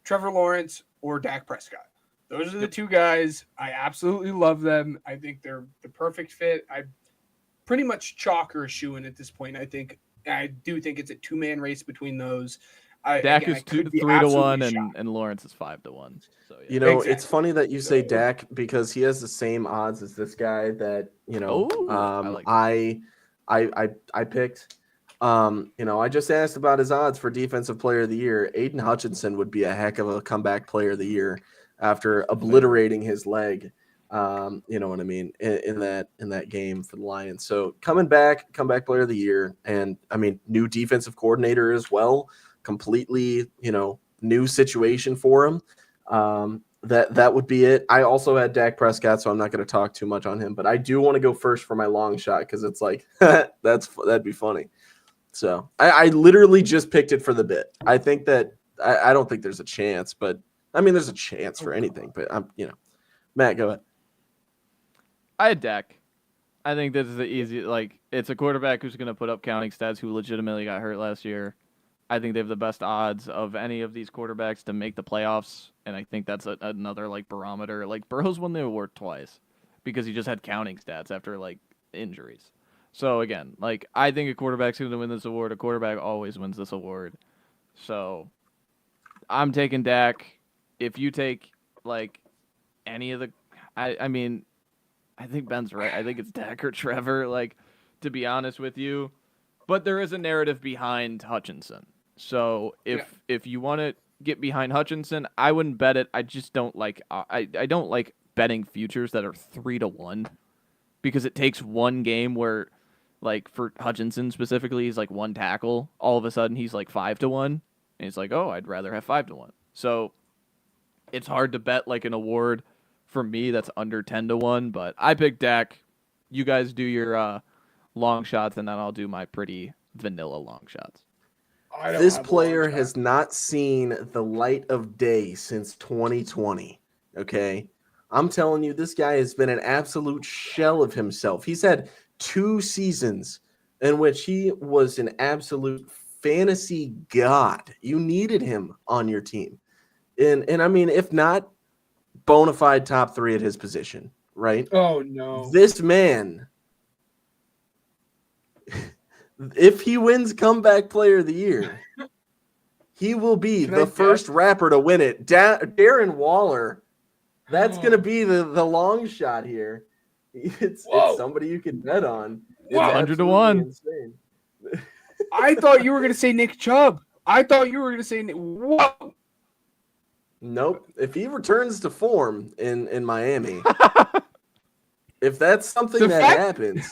Trevor Lawrence or Dak Prescott. Those are the 2 guys. I absolutely love them. I think they're the perfect fit. I pretty much chalk or a shoe-in at this point. I do think it's a 2-man race between those. Dak is 3-1 and Lawrence is 5-1. So yeah. You know, It's funny that you say Dak because he has the same odds as this guy that, I picked. I just asked about his odds for defensive player of the year. Aiden Hutchinson would be a heck of a comeback player of the year after obliterating his leg. You know what I mean, in that game for the Lions. So comeback player of the year, and I mean new defensive coordinator as well. Completely, new situation for him. That would be it. I also had Dak Prescott, so I'm not going to talk too much on him, but I do want to go first for my long shot because it's like that'd be funny. So I literally just picked it for the bit. I think that I don't think there's a chance, but I mean there's a chance for anything. But Matt, go ahead. I had Dak. I think this is the easy. Like it's a quarterback who's going to put up counting stats who legitimately got hurt last year. I think they have the best odds of any of these quarterbacks to make the playoffs, and I think that's another like barometer. Like Burrow's won the award twice because he just had counting stats after like injuries. So again, like I think a quarterback's going to win this award. A quarterback always wins this award. So I'm taking Dak. If you take like any of the, I mean, I think Ben's right. I think it's Dak or Trevor. Like to be honest with you, but there is a narrative behind Hutchinson. So if you want to get behind Hutchinson, I wouldn't bet it. I just don't like I don't like betting futures that are 3-1 because it takes one game where like for Hutchinson specifically, he's like 1 tackle. All of a sudden he's like 5-1 and it's like, "Oh, I'd rather have 5-1." So it's hard to bet like an award for me that's under 10-1, but I picked Dak. You guys do your long shots and then I'll do my pretty vanilla long shots. This player has not seen the light of day since 2020. Okay. I'm telling you, this guy has been an absolute shell of himself. He's had 2 seasons in which he was an absolute fantasy god. You needed him on your team. And I mean, if not, bona fide top 3 at his position. right? Oh no. This man, if he wins Comeback Player of the Year, he will be Can I the first guess? rapper to win it. Darren Waller. That's going to be the long shot here. It's somebody you can bet on. It's Whoa. 100 to absolutely 1. insane. I thought you were gonna say Nick Chubb. I thought you were gonna say whoa. Nope. If he returns to form in Miami, if that's something The that fact- happens,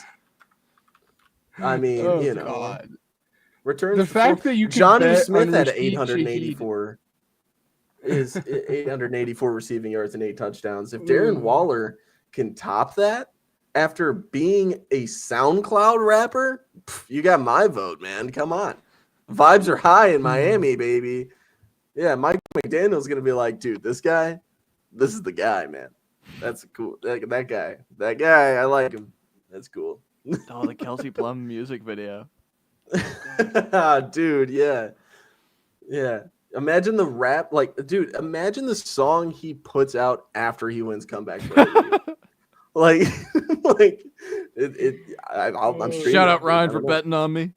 I mean, Oh, you know, God. returns The to fact form. that you can Johnny bet Smith on had Rashid 884 is 884 receiving yards and 8 touchdowns. If Shahid. Darren Ooh. Waller can top that after being a SoundCloud rapper, you got my vote, man. Come on. Vibes are high in Miami, baby. Yeah, Mike McDaniel's going to be like, dude, this guy, this is the guy, man. That's cool. That guy, I like him. That's cool. Oh, the Kelsey Plum music video. Dude, yeah. Yeah. Imagine the rap, dude, imagine the song he puts out after he wins Comeback Player of the Year. I'm streaming Shout it, out dude. Ryan I for don't know. betting on me.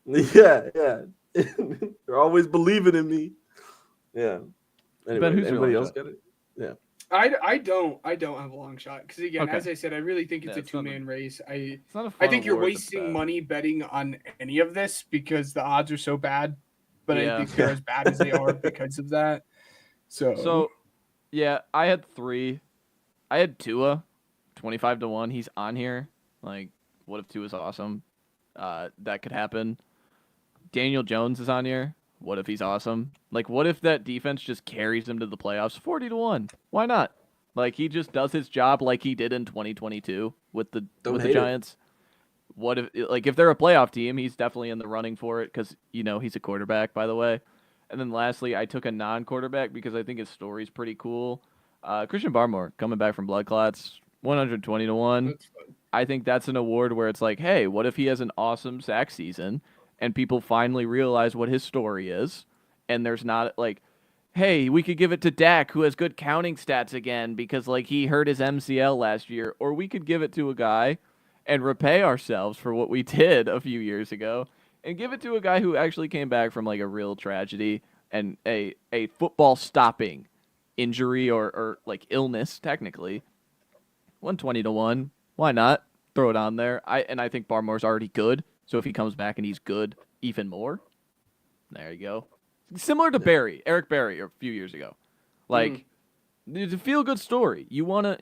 Yeah. They're always believing in me. Yeah. Anyway, who's your anybody long else shot? got it? Yeah. I don't have a long shot because again, Okay. as I said, I really think it's Yeah, a it's not a- 2-man race. It's not a I fun think you're award, it's wasting bad. money betting on any of this because the odds are so bad. But Yeah. I think they're as bad as they are because of that. So, yeah, I had 3. I had Tua, 25 to 1. He's on here. Like, what if Tua's awesome? That could happen. Daniel Jones is on here. What if he's awesome? Like, what if that defense just carries him to the playoffs? 40 to 1. Why not? Like, he just does his job like he did in 2022 with the Giants. What if they're a playoff team, he's definitely in the running for it because, he's a quarterback, by the way. And then lastly, I took a non-quarterback because I think his story's pretty cool. Christian Barmore coming back from blood clots, 120 to 1. That's fun. I think that's an award where it's like, hey, what if he has an awesome sack season and people finally realize what his story is, and there's not like, hey, we could give it to Dak who has good counting stats again because like he hurt his MCL last year, or we could give it to a guy and repay ourselves for what we did a few years ago and give it to a guy who actually came back from like a real tragedy and a football stopping injury or like illness technically. 120 to 1. Why not? Throw it on there. I think Barmore's already good. So if he comes back and he's good even more, there you go. Similar to Eric Berry a few years ago. Like it's a feel good story. You wanna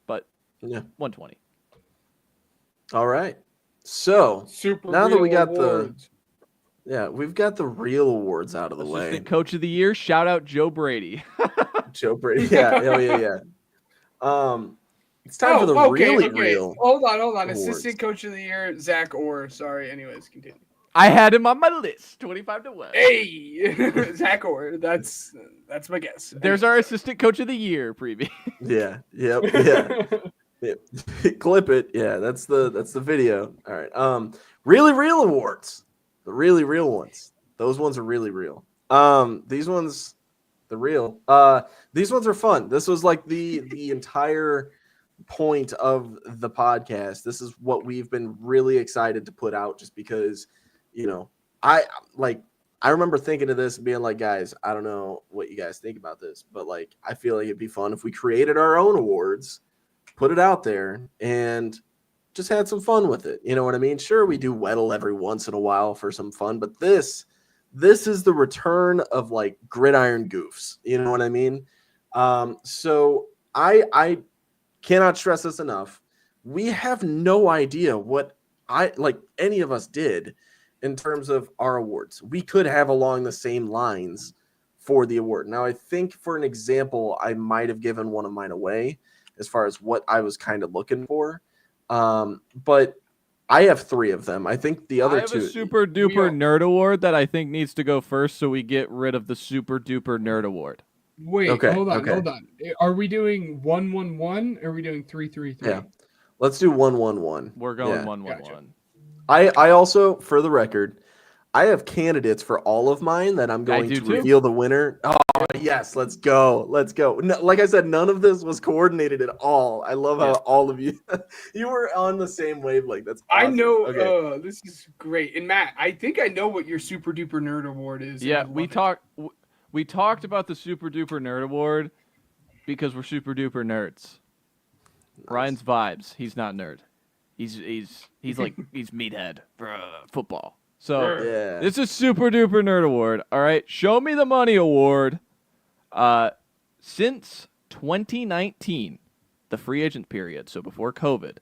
but Yeah. 120. All right. So Super now that we real got awards. we've got the real awards out of the way. Assistant Coach of the Year, shout out Joe Brady. Joe Brady. Yeah, hell yeah. It's time for the really real. Hold on. awards. Assistant Coach of the Year, Zach Orr. Sorry. Anyways, continue. I had him on my list. 25 to 1. Hey, Zach Orr. That's my guess. There's our Assistant Coach of the Year preview. Yeah. Yep. Yeah. Clip it. Yeah, that's the video. All right. Really real awards. The really real ones. Those ones are really real. These ones, the real. These ones are fun. This was like the entire point of the podcast. This is what we've been really excited to put out just because, I remember thinking of this and being like, guys, I don't know what you guys think about this, but like I feel like it'd be fun if we created our own awards, put it out there, and just had some fun with it. You know what I mean? Sure, we do Weddle every once in a while for some fun, but this is the return of like gridiron goofs. You know what I mean? So I cannot stress this enough. We have no idea what any of us did in terms of our awards. We could have along the same lines for the award. Now, I think for an example, I might have given one of mine away as far as what I was kind of looking for. But I have 3 of them. I think the other 2. I have a super duper nerd award that I think needs to go first so we get rid of the super duper nerd award. Wait, Okay, hold on. Are we doing 1-1-1? Or are we doing 3-3-3? Yeah. Let's do 1-1-1. We're going Yeah. 1-1-1. Gotcha. I also, for the record, I have candidates for all of mine that I'm going do to too. reveal the winner. Oh, yes, let's go. Let's go. No, like I said, none of this was coordinated at all. I love how all of you you were on the same wavelength. That's awesome. I know. Okay. This is great. And Matt, I think I know what your super duper nerd award is. Yeah, we talked about the Super Duper Nerd Award because we're super duper nerds. Nice. Ryan's vibes. He's not nerd. He's like he's meathead for football. So Yeah. this is Super Duper Nerd Award. All right, Show Me the Money Award. Since 2019, the free agent period, so before COVID,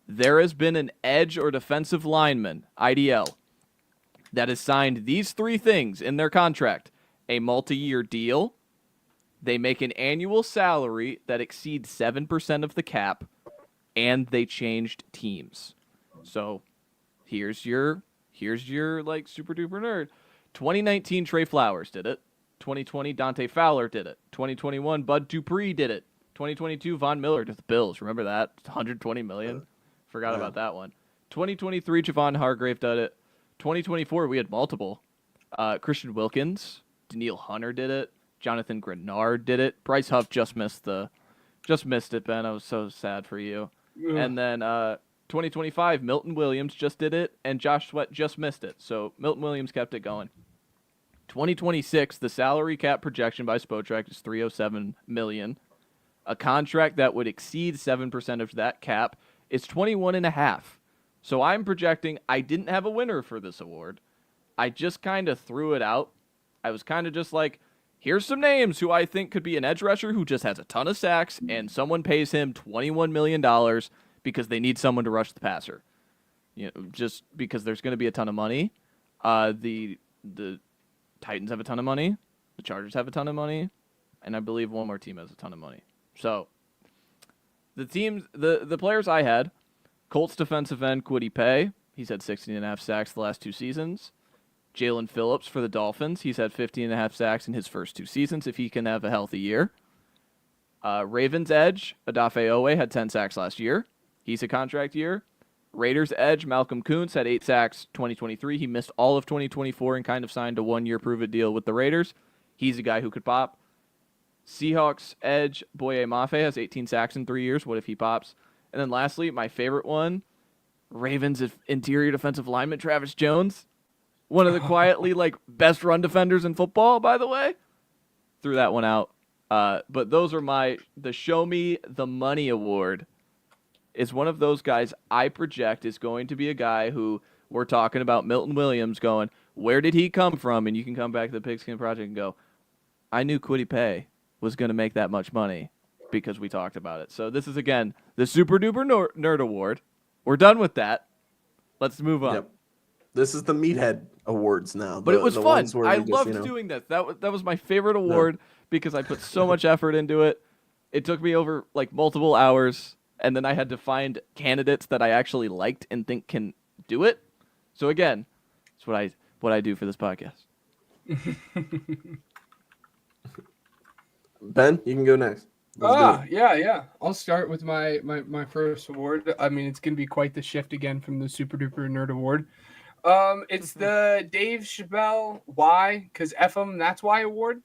there has been an edge or defensive lineman, IDL, that has signed these three things in their contract: a multi-year deal, they make an annual salary that exceeds 7% of the cap, and they changed teams. So here's your like super duper nerd. 2019 Trey Flowers did it. 2020 Dante Fowler did it. 2021 Bud Dupree did it. 2022 Von Miller did the Bills. Remember that? 120 million. Forgot about that one. 2023 Javon Hargrave did it. 2024 we had multiple. Christian Wilkins, Daniil Hunter did it. Jonathan Grenard did it. Bryce Huff just missed it, Ben. I was so sad for you. Ugh. And then 2025 Milton Williams just did it, and Josh Sweat just missed it. So Milton Williams kept it going. 2026, the salary cap projection by Spotrac is $307 million. A contract that would exceed 7% of that cap is $21.5. So I'm projecting. I didn't have a winner for this award. I just kind of threw it out. I was kind of just like, here's some names who I think could be an edge rusher who just has a ton of sacks, and someone pays him $21 million because they need someone to rush the passer. You know, just because there's going to be a ton of money. The Titans have a ton of money. The Chargers have a ton of money. And I believe one more team has a ton of money. So the teams, the players I had, Colts defensive end Kwity Paye. He's had 16.5 sacks the last 2 seasons. Jalen Phillips for the Dolphins. He's had 15.5 sacks in his first 2 seasons if he can have a healthy year. Ravens edge, Odafe Owe had 10 sacks last year. He's a contract year. Raiders edge, Malcolm Kuntz had 8 sacks 2023. He missed all of 2024 and kind of signed a 1-year prove-it deal with the Raiders. He's a guy who could pop. Seahawks edge, Boye Mafe has 18 sacks in 3 years. What if he pops? And then lastly, my favorite one, Ravens interior defensive lineman Travis Jones. One of the quietly best run defenders in football, by the way. Threw that one out. But those are the Show Me the Money Award is one of those guys I project is going to be a guy who we're talking about Milton Williams going, where did he come from? And you can come back to the Pigskin Project and go, I knew Kwity Paye was going to make that much money because we talked about it. So this is, again, the Super Duper Nerd Award. We're done with that. Let's move on. Yep. This is the Meathead Awards now. But it was fun. I loved just, doing this. That was my favorite award because I put so much effort into it. It took me over multiple hours, and then I had to find candidates that I actually liked and think can do it. So again, it's what I do for this podcast. Ben, you can go next. Yeah. I'll start with my first award. I mean, it's gonna be quite the shift again from the Super Duper Nerd Award. It's the Dave Chappelle Why, because FM, that's why award.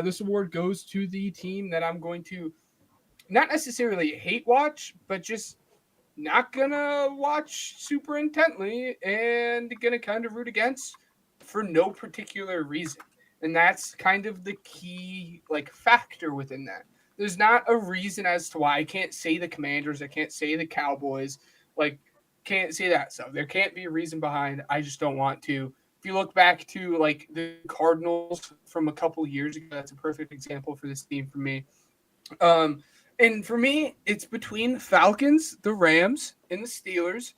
This award goes to the team that I'm going to not necessarily hate watch, but just not gonna watch super intently and gonna kind of root against for no particular reason. And that's kind of the key factor within that. There's not a reason as to why I can't say the Commanders, I can't say the Cowboys, can't say that stuff. There can't be a reason behind. I just don't want to. If you look back to the Cardinals from a couple years ago, that's a perfect example for this team for me. And for me, it's between the Falcons, the Rams, and the Steelers.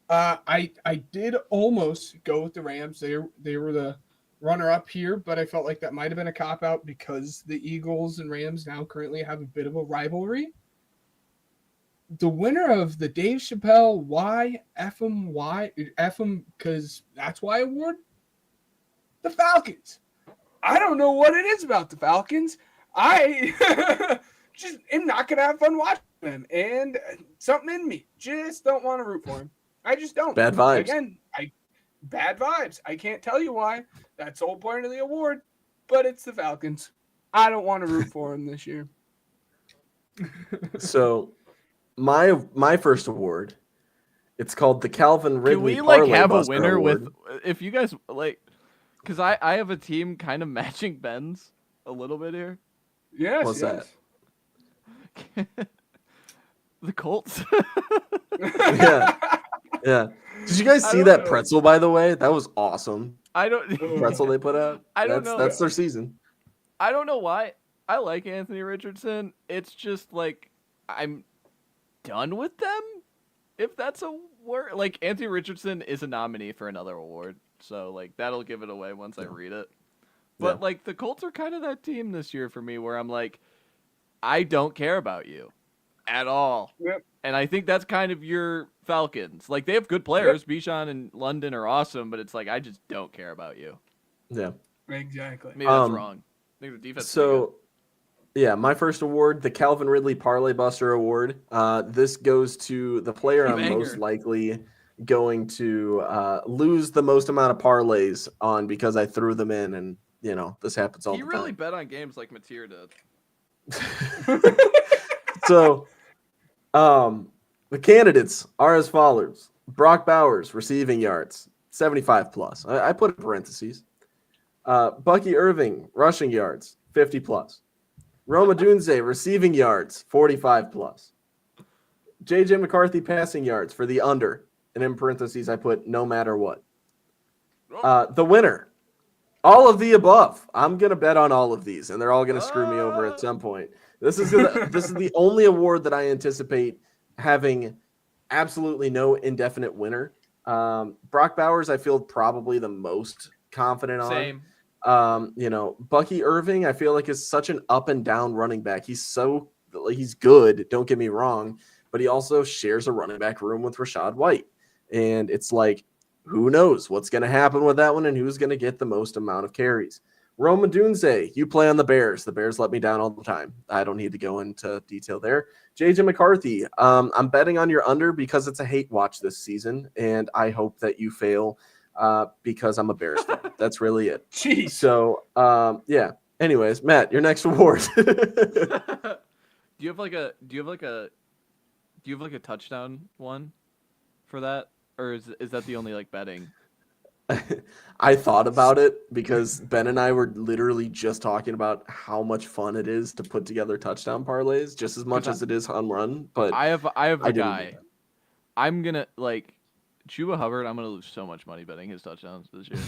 I did almost go with the Rams. They were the runner-up here, but I felt like that might have been a cop-out because the Eagles and Rams now currently have a bit of a rivalry. The winner of the Dave Chappelle Why because that's why award, the Falcons. I don't know what it is about the Falcons. I just am not going to have fun watching them, and something in me just don't want to root for them. I just don't. Bad vibes. Again, bad vibes. I can't tell you why. That's the whole point of the award, but it's the Falcons. I don't want to root for them this year. So my first award, it's called the Calvin Ridley Can we like Parlay have a Buster winner Award. with if you guys like, because I have a team kind of matching Ben's a little bit here. Yes. What's that? The Colts. Yeah. Yeah. Did you guys see that pretzel, by the way? That was awesome. I don't. Pretzel they put out. I don't know. That's their season. I don't know why. I like Anthony Richardson. It's just like I'm done with them. If that's a word, like Anthony Richardson is a nominee for another award, so like that'll give it away once I read it. But like the Colts are kind of that team this year for me, where I'm like, I don't care about you at all. Yep. And I think that's kind of your Falcons. Like they have good players. Bijan and London are awesome, but it's like I just don't care about you. Yeah. Exactly. Maybe that's wrong. I think the defense. So, yeah, my first award, the Calvin Ridley Parlay Buster Award. This goes to the player I'm most likely going to lose the most amount of parlays on because I threw them in, and this happens all the time. You really bet on games like Mateer did. So, the candidates are as follows: Brock Bowers, receiving yards, 75 plus. I put in parentheses. Bucky Irving, rushing yards, 50 plus. Roma Dunze, receiving yards, 45 plus. JJ McCarthy, passing yards for the under. And in parentheses, I put no matter what. The winner, all of the above. I'm going to bet on all of these, and they're all going to screw me over at some point. This is the only award that I anticipate having absolutely no indefinite winner. Brock Bowers, I feel probably the most confident on. Same. Bucky Irving, I feel like is such an up and down running back. He's good, don't get me wrong, but he also shares a running back room with Rachaad White. And it's like, who knows what's going to happen with that one and who's going to get the most amount of carries. Roma Dunze, you play on the Bears. The Bears let me down all the time. I don't need to go into detail there. JJ McCarthy, I'm betting on your under because it's a hate watch this season, and I hope that you fail because I'm a Bears fan. That's really it. Jeez. So, yeah. Anyways, Matt, your next award. Do you have like a touchdown one for that, or is that the only like betting? I thought about it because Ben and I were literally just talking about how much fun it is to put together touchdown parlays, just as much as it is home run. But I have a guy. I'm gonna like Chuba Hubbard. I'm gonna lose so much money betting his touchdowns this year.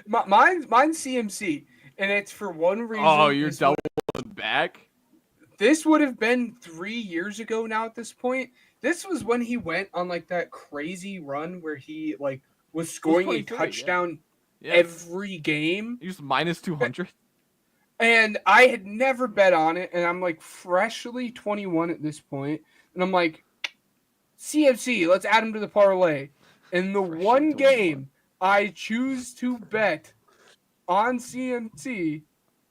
Mine's CMC, and it's for one reason. Oh, you're doubling back? This would have been 3 years ago now at this point. This was when he went on like that crazy run where he like was scoring a touchdown every game. He was minus 200. And I had never bet on it, and I'm like freshly 21 at this point, and I'm like, CMC, let's add him to the parlay. And the one game I choose to bet on CMC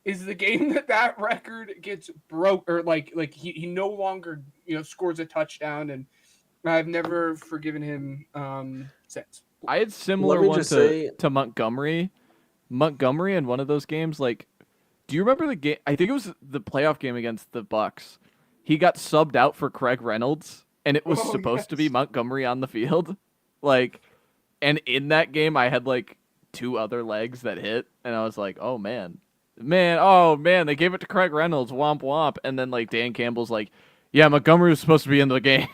is the game that record gets broke, or like he no longer scores a touchdown, and I've never forgiven him since. I had similar one to Montgomery. Montgomery in one of those games, like, do you remember the game? I think it was the playoff game against the Bucks. He got subbed out for Craig Reynolds, and it was supposed to be Montgomery on the field. Like, and in that game, I had like 2 other legs that hit, and I was like, oh man, they gave it to Craig Reynolds, womp womp. And then like Dan Campbell's like, yeah, Montgomery was supposed to be in the game.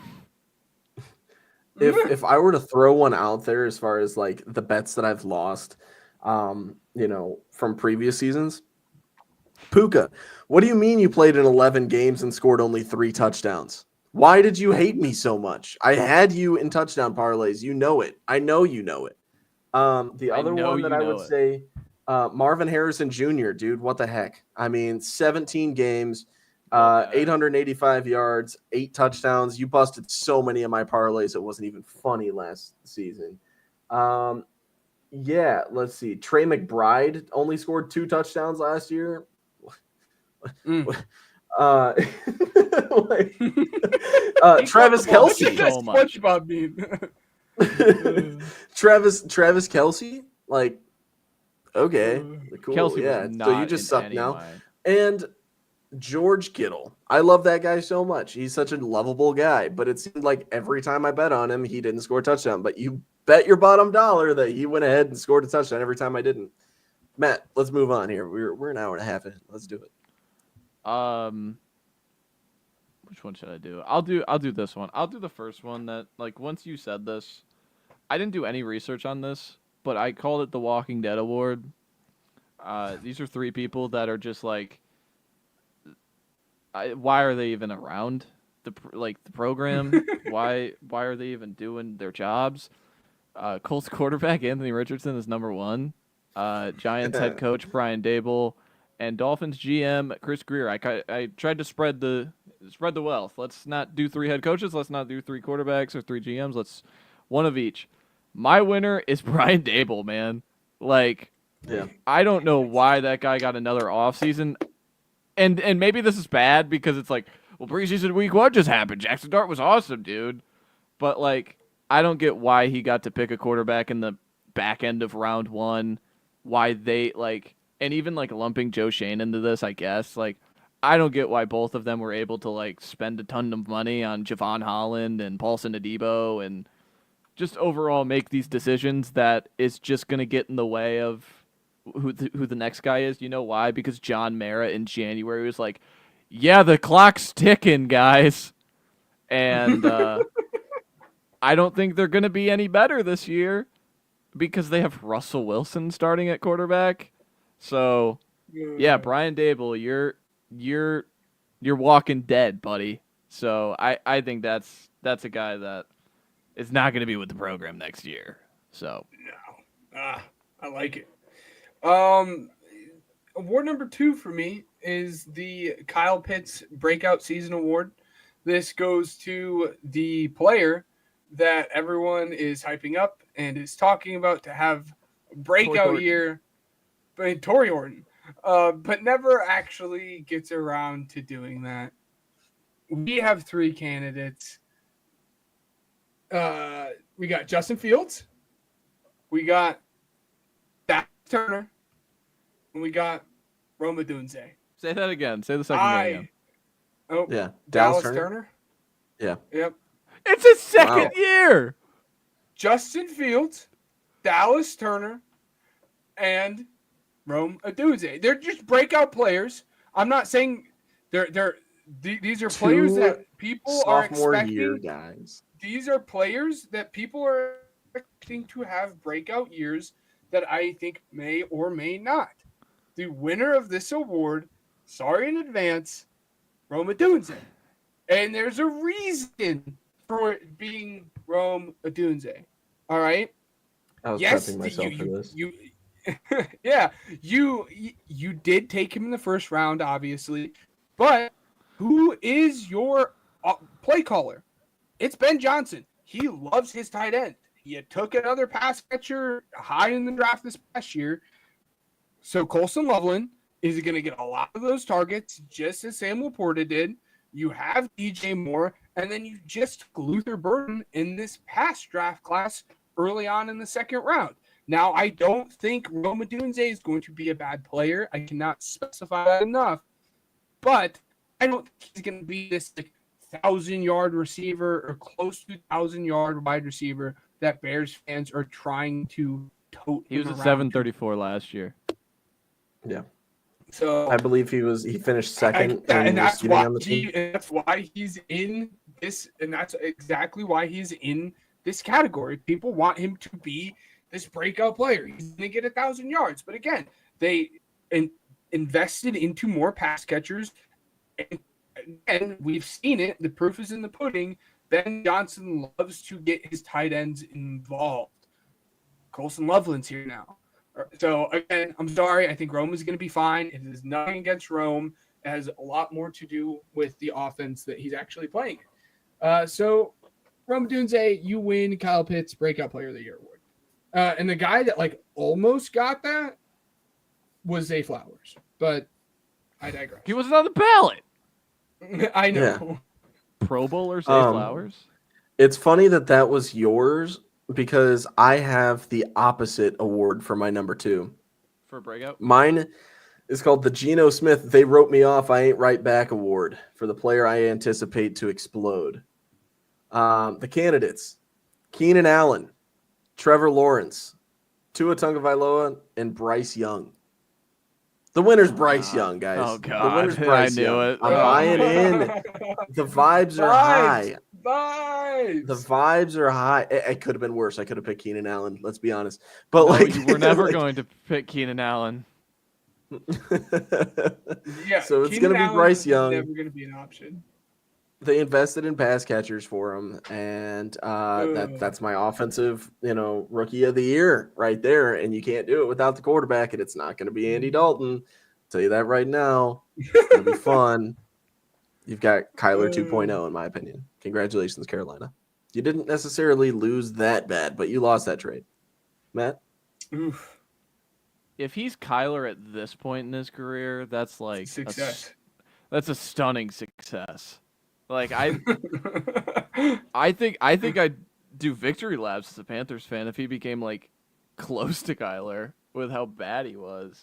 If I were to throw one out there as far as like the bets that I've lost, from previous seasons, Puka, what do you mean you played in 11 games and scored only 3 touchdowns? Why did you hate me so much? I had you in touchdown parlays. You know it. I know you know it. The other one that I would say, Marvin Harrison Jr., dude, what the heck? I mean, 17 games, 885 yards, 8 touchdowns. You busted so many of my parlays. It wasn't even funny last season. Yeah, let's see. Trey McBride only scored 2 touchdowns last year. Travis Kelce. SpongeBob meme. Travis Kelsey, like, okay, cool, Kelsey yeah. was not So you just in suck any now. way. And George Kittle, I love that guy so much. He's such a lovable guy, but it seemed like every time I bet on him, he didn't score a touchdown. But you bet your bottom dollar that he went ahead and scored a touchdown every time I didn't. Matt, let's move on here. We're an hour and a half in. Let's do it. Which one should I do? I'll do this one. I'll do the first one that, like, once you said this, I didn't do any research on this, but I called it the Walking Dead Award. These are 3 people that are just like, why are they even around the program? why are they even doing their jobs? Colts quarterback Anthony Richardson is number 1. Giants head coach Brian Dable, and Dolphins GM Chris Greer. I tried to spread the wealth. Let's not do 3 head coaches. Let's not do 3 quarterbacks or 3 GMs. Let's one of each. My winner is Brian Dable, man. Like, yeah, I don't know why that guy got another offseason. And maybe this is bad because it's like, well, preseason week 1 just happened. Jackson Dart was awesome, dude. But, like, I don't get why he got to pick a quarterback in the back end of round 1. Why they, like, and even, like, lumping Joe Shane into this, I guess. Like, I don't get why both of them were able to, like, spend a ton of money on Javon Holland and Paulson Adebo and just overall make these decisions that is just going to get in the way of who the next guy is. You know why? Because John Mara in January was like, yeah, the clock's ticking, guys. And I don't think they're going to be any better this year because they have Russell Wilson starting at quarterback. So, yeah, Brian Dable, you're walking dead, buddy. So I think that's a guy that is not going to be with the program next year. So no, I like it. Award number 2 for me is the Kyle Pitts Breakout Season Award. This goes to the player that everyone is hyping up and is talking about to have a breakout year, but Torrey Horton, but never actually gets around to doing that. We have 3 candidates. We got Justin Fields, we got Dak Turner, and we got Rome Odunze. say that again. Say the second name again. Oh, yeah, Dallas Turner. Yeah. Yep. It's his second year. Justin Fields, Dallas Turner, and Rome Odunze. They're just breakout players. I'm not saying these are players that people are expecting. Year guys. These are players that people are expecting to have breakout years that I think may or may not. The winner of this award, sorry in advance, Rome Odunze. And there's a reason for it being Rome Odunze. All right? I was prepping myself for this. Yeah, you did take him in the first round, obviously. But who is your play caller? It's Ben Johnson. He loves his tight end. He took another pass catcher high in the draft this past year. So Colson Loveland is going to get a lot of those targets, just as Sam Laporta did. You have DJ Moore, and then you just took Luther Burden in this past draft class early on in the second round. Now, I don't think Rome Odunze is going to be a bad player. I cannot specify that enough. But I don't think he's going to be this 1,000-yard receiver or close to 1,000-yard wide receiver that Bears fans are trying to tote. He was at 734 last year. Yeah. So I believe he finished second, and that's why on the team. that's why he's in this, and that's exactly why he's in this category. People want him to be this breakout player. He's going to get 1,000 yards, but again, they invested into more pass catchers, and we've seen it. The proof is in the pudding. Ben Johnson loves to get his tight ends involved. Colson Loveland's here now. So, again, I'm sorry. I think Rome is going to be fine. It is nothing against Rome. It has a lot more to do with the offense that he's actually playing. So, Rome Odunze, you win Kyle Pitts Breakout Player of the Year award. And the guy that, almost got that was Zay Flowers. But I digress. He wasn't on the ballot. I know. Yeah. Pro Bowler Zay Flowers? It's funny that was yours, because I have the opposite award for my number 2. For breakout? Mine is called the Geno Smith They Wrote Me Off, I Ain't Right Back Award for the player I anticipate to explode. The candidates, Keenan Allen, Trevor Lawrence, Tua Tagovailoa, and Bryce Young. The winner's Bryce Young, guys. Oh, The God. winner's Bryce I knew Young. it. I'm buying in. The vibes are high. Vibes. The vibes are high. It could have been worse. I could have picked Keenan Allen. Let's be honest. But No, like, you were never like- going to pick Keenan Allen. Yeah, So it's Keenan gonna be Allen Bryce is Young. Never going to be an option. They invested in pass catchers for him, and that's my offensive, rookie of the year right there. And you can't do it without the quarterback, and it's not going to be Andy Dalton. I'll tell you that right now. It's going to be fun. You've got Kyler 2.0, in my opinion. Congratulations, Carolina. You didn't necessarily lose that bad, but you lost that trade. Matt? Oof. If he's Kyler at this point in his career, that's like Success. that's a stunning success. Like I think I'd do victory laps as a Panthers fan if he became like close to Kyler with how bad he was.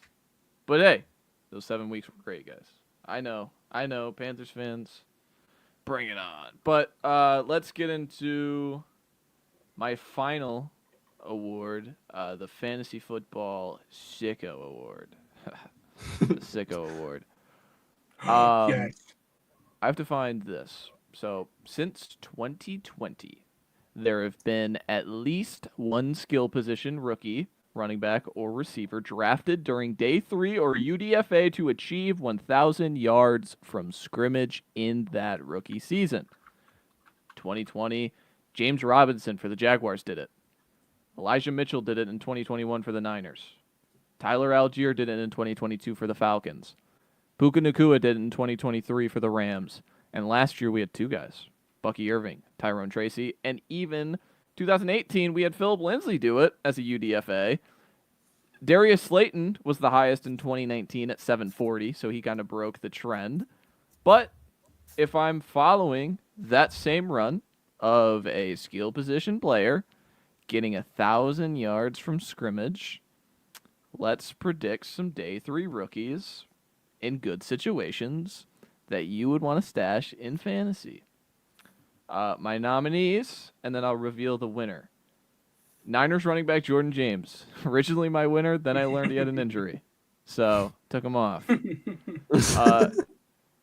But hey, those 7 weeks were great, guys. I know, Panthers fans, bring it on. But let's get into my final award, the Fantasy Football Sicko Award. The Sicko Award. Yes. I have to find this. So, since 2020, there have been at least one skill position rookie, running back, or receiver drafted during day 3 or UDFA to achieve 1,000 yards from scrimmage in that rookie season. 2020, James Robinson for the Jaguars did it. Elijah Mitchell did it in 2021 for the Niners. Tyler Algier did it in 2022 for the Falcons. Puka Nacua did it in 2023 for the Rams. And last year we had 2 guys, Bucky Irving, Tyrone Tracy, and even 2018 we had Philip Lindsay do it as a UDFA. Darius Slayton was the highest in 2019 at 740, so he kind of broke the trend. But if I'm following that same run of a skill position player getting 1,000 yards from scrimmage, let's predict some day 3 rookies in good situations that you would want to stash in fantasy. My nominees, and then I'll reveal the winner. Niners running back Jordan James. Originally my winner, then I learned he had an injury. So, took him off.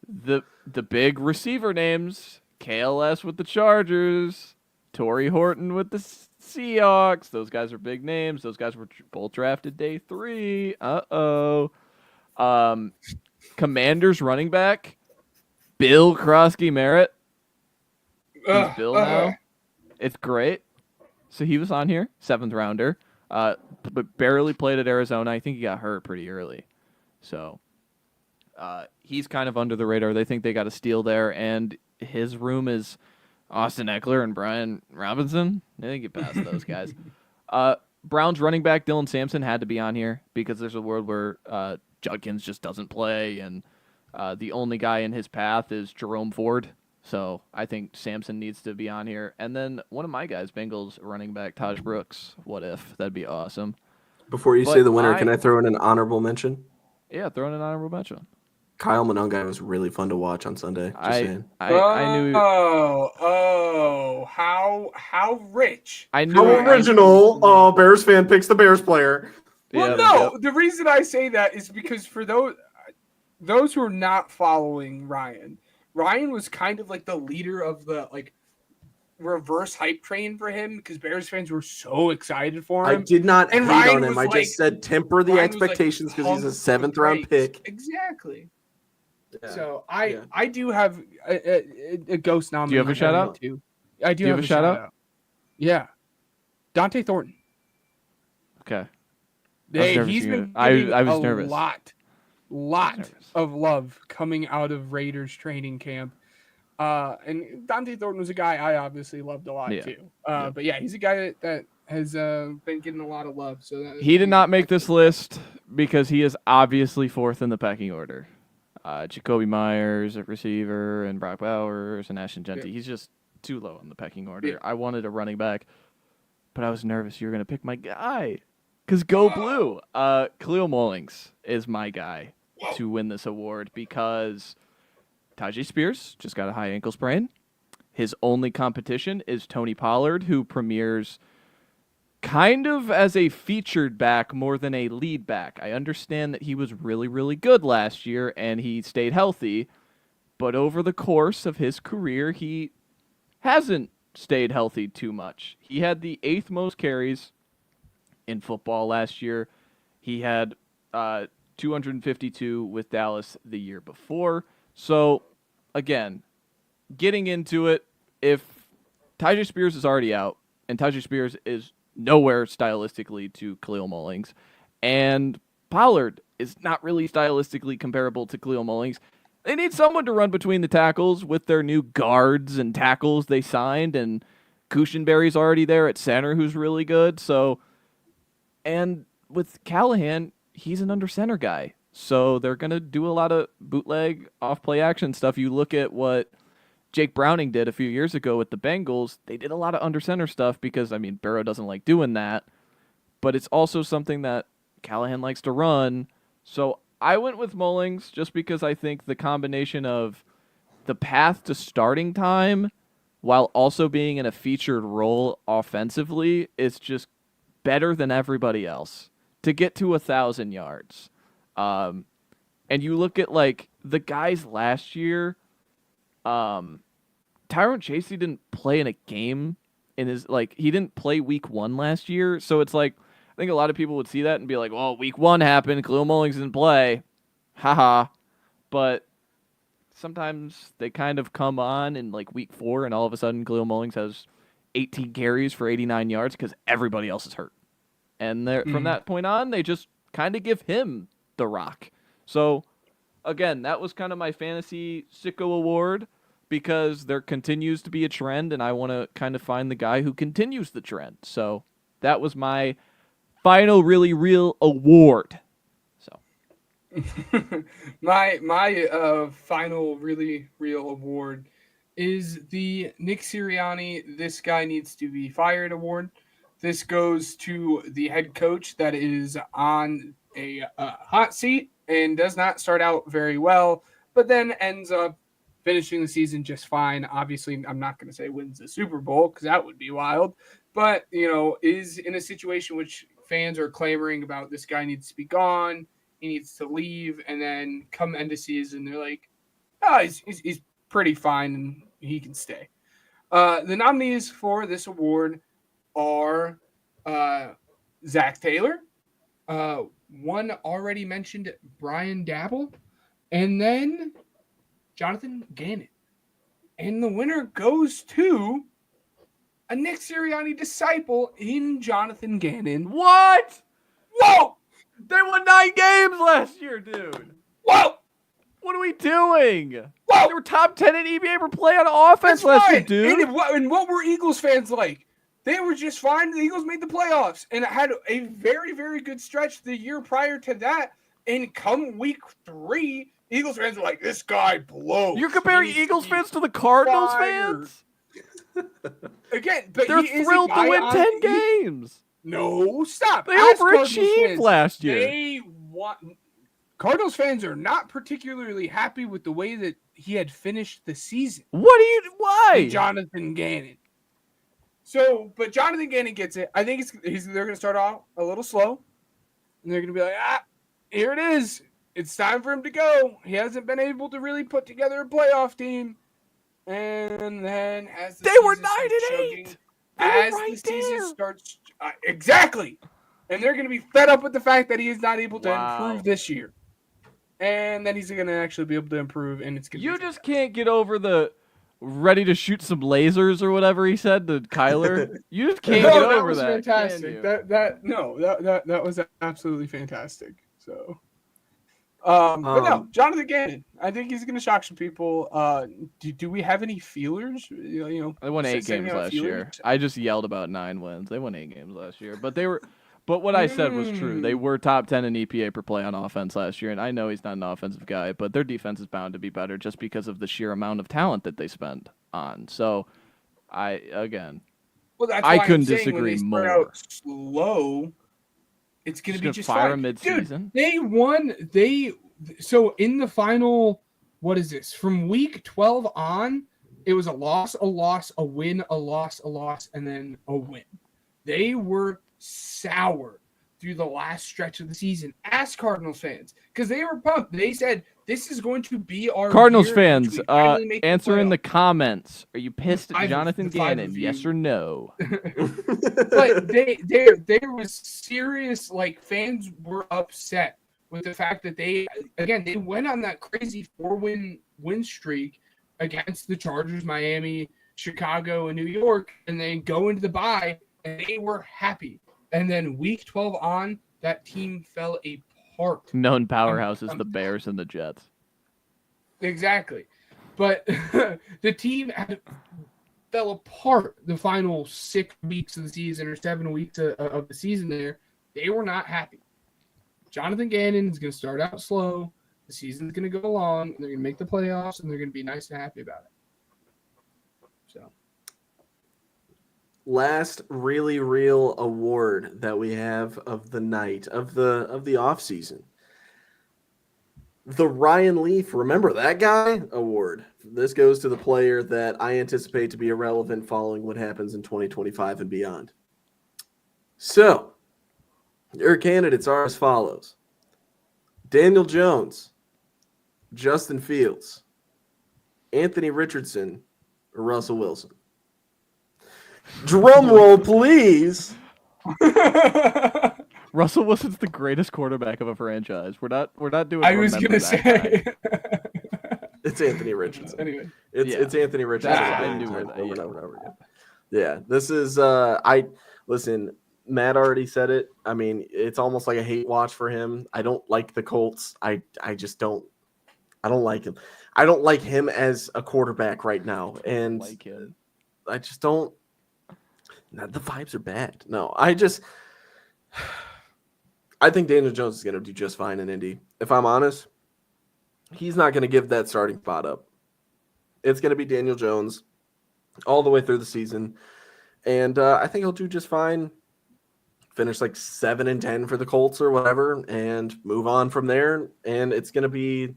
The big receiver names, KLS with the Chargers, Torrey Horton with the Seahawks. Those guys are big names. Those guys were both drafted day 3. Commanders running back, Bill Krosky Merritt. He's Bill now. It's great. So he was on here, 7th rounder, but barely played at Arizona. I think he got hurt pretty early. So he's kind of under the radar. They think they got a steal there, and his room is Austin Eckler and Brian Robinson. They get past those guys. Browns running back Dylan Sampson had to be on here because there's a world where Judkins just doesn't play, and the only guy in his path is Jerome Ford. So I think Sampson needs to be on here. And then one of my guys, Bengals running back Taj Brooks. What if? That'd be awesome. Before you say the winner, can I throw in an honorable mention? Yeah, throw in an honorable mention. Kyle Monongai was really fun to watch on Sunday. Just saying. I knew. How rich? I knew. How original! Bears fan picks the Bears player. Well, no. The reason I say that is because for those who are not following Ryan was kind of like the leader of the reverse hype train for him because Bears fans were so excited for him. I did not hate Ryan on him. I just said temper the expectations because he's a 7th round pick. Exactly. Yeah. So I do have a ghost nominee. Do you have a shout out? Too. I do have a shout out? Yeah. Dante Thornton. Okay. Hey, he's been I was a nervous. lot of love coming out of Raiders training camp. And Dante Thornton was a guy I obviously loved a lot too. But yeah, he's a guy that has been getting a lot of love. So he did not make this list because he is obviously 4th in the pecking order. Jacoby Myers at receiver and Brock Bowers and Ashton Genty. Yeah. He's just too low in the pecking order. Yeah. I wanted a running back. but I was nervous you were going to pick my guy. Because go blue. Khalil Mullings is my guy to win this award because Tajay Spears just got a high ankle sprain. His only competition is Tony Pollard, who premieres kind of as a featured back more than a lead back. I understand that he was really, really good last year and he stayed healthy, but over the course of his career, he hasn't stayed healthy too much. He had the 8th most carries in football last year. He had 252 with Dallas the year before. So, again, getting into it, if Tajay Spears is already out, and Tajay Spears is nowhere stylistically to Khalil Mullings, and Pollard is not really stylistically comparable to Khalil Mullings, they need someone to run between the tackles with their new guards and tackles they signed, and Cushenberry's already there at center who's really good, so... And with Callahan, he's an under center guy. So they're going to do a lot of bootleg off-play action stuff. You look at what Jake Browning did a few years ago with the Bengals. They did a lot of under center stuff because, Burrow doesn't like doing that. But it's also something that Callahan likes to run. So I went with Mullings just because I think the combination of the path to starting time while also being in a featured role offensively is just better than everybody else to get to 1,000 yards. And you look at the guys last year, Tyrone Chasey didn't play in a game in his, he didn't play week 1 last year. So it's I think a lot of people would see that and be like, well, week 1 happened. Khalil Mullings didn't play. Haha. But sometimes they kind of come on in week 4 and all of a sudden Khalil Mullings has 18 carries for 89 yards because everybody else is hurt. And from that point on, they just kind of give him the rock. So, again, that was kind of my fantasy sicko award because there continues to be a trend, and I want to kind of find the guy who continues the trend. So, that was my final really real award. So, my final really real award is the Nick Sirianni, this guy needs to be fired award. This goes to the head coach that is on a hot seat and does not start out very well, but then ends up finishing the season just fine. Obviously, I'm not going to say wins the Super Bowl because that would be wild, but, is in a situation which fans are clamoring about this guy needs to be gone, he needs to leave, and then come end of season, they're like, oh, he's pretty fine and he can stay. The nominees for this award are Zach Taylor, one already mentioned Brian Dabble, and then Jonathan Gannon. And the winner goes to a Nick Sirianni disciple in Jonathan Gannon. What? Whoa! They won 9 games last year, dude. Whoa! What are we doing? Whoa! They were top 10 in EBA per play on offense last year, dude. And what were Eagles fans like? They were just fine. The Eagles made the playoffs and had a very, very good stretch the year prior to that. And come week 3, Eagles fans were like, this guy blows. You're comparing Eagles fans to the Cardinals fans? Again, but they're thrilled to win 10 games. No, stop. They overachieved last year. Cardinals fans are not particularly happy with the way that he had finished the season. Why? Jonathan Gannon. So, but Jonathan Gannon gets it. I think they're going to start off a little slow. And they're going to be like, here it is. It's time for him to go. He hasn't been able to really put together a playoff team. And then as the they were 9-8. As the season starts, exactly. And they're going to be fed up with the fact that he is not able to improve this year. And then he's going to actually be able to improve. And it's going to just can't get over the ready to shoot some lasers or whatever he said to Kyler. You just can't get over that. Fantastic. That was absolutely fantastic. So, but no, Jonathan Gannon. I think he's going to shock some people. Do we have any feelers? They won 8 games last year. I just yelled about 9 wins. They won 8 games last year, but they were. But what I said was true. They were top 10 in EPA per play on offense last year, and I know he's not an offensive guy, but their defense is bound to be better just because of the sheer amount of talent that they spend on. So, Well, that's I why couldn't I'm saying disagree when they start more. out slow, it's going to be just fire fine. mid-season. Dude, they won. So in the final, what is this? From week 12 on, it was a loss, a win, a loss, and then a win. They were sour through the last stretch of the season. Ask Cardinals fans, because they were pumped. They said this is going to be our Cardinals year fans, in which we finally make the answer in the playoffs. comments. Are you pissed at Five of Jonathan the five Gannon? of Yes you. or no? But there was serious, like, fans were upset with the fact that they went on that crazy 4-win streak against the Chargers, Miami, Chicago, and New York, and they go into the bye and they were happy. And then week 12 on, that team fell apart. Known powerhouses, the Bears and the Jets. Exactly. But the team fell apart the final 6 weeks of the season or 7 weeks of the season there. They were not happy. Jonathan Gannon is going to start out slow. The season's going to go along. They're going to make the playoffs, and they're going to be nice and happy about it. So, last really real award that we have of the night of the off season. The Ryan Leaf, remember that guy? Award. This goes to the player that I anticipate to be irrelevant following what happens in 2025 and beyond. So, your candidates are as follows: Daniel Jones, Justin Fields, Anthony Richardson, or Russell Wilson. Drum roll, please. Russell Wilson's the greatest quarterback of a franchise. We're not doing. I was gonna say it's Anthony Richardson. Anyway, it's Anthony Richardson. I knew over that, and over and over again. Yeah, this is. I listen. Matt already said it. I mean, it's almost like a hate watch for him. I don't like the Colts. I just don't. I don't like him. I don't like him as a quarterback right now, and like him. I just don't. The vibes are bad. No, I think Daniel Jones is going to do just fine in Indy. If I'm honest, he's not going to give that starting spot up. It's going to be Daniel Jones all the way through the season, and I think he'll do just fine. Finish like 7-10 for the Colts or whatever, and move on from there. And it's going to be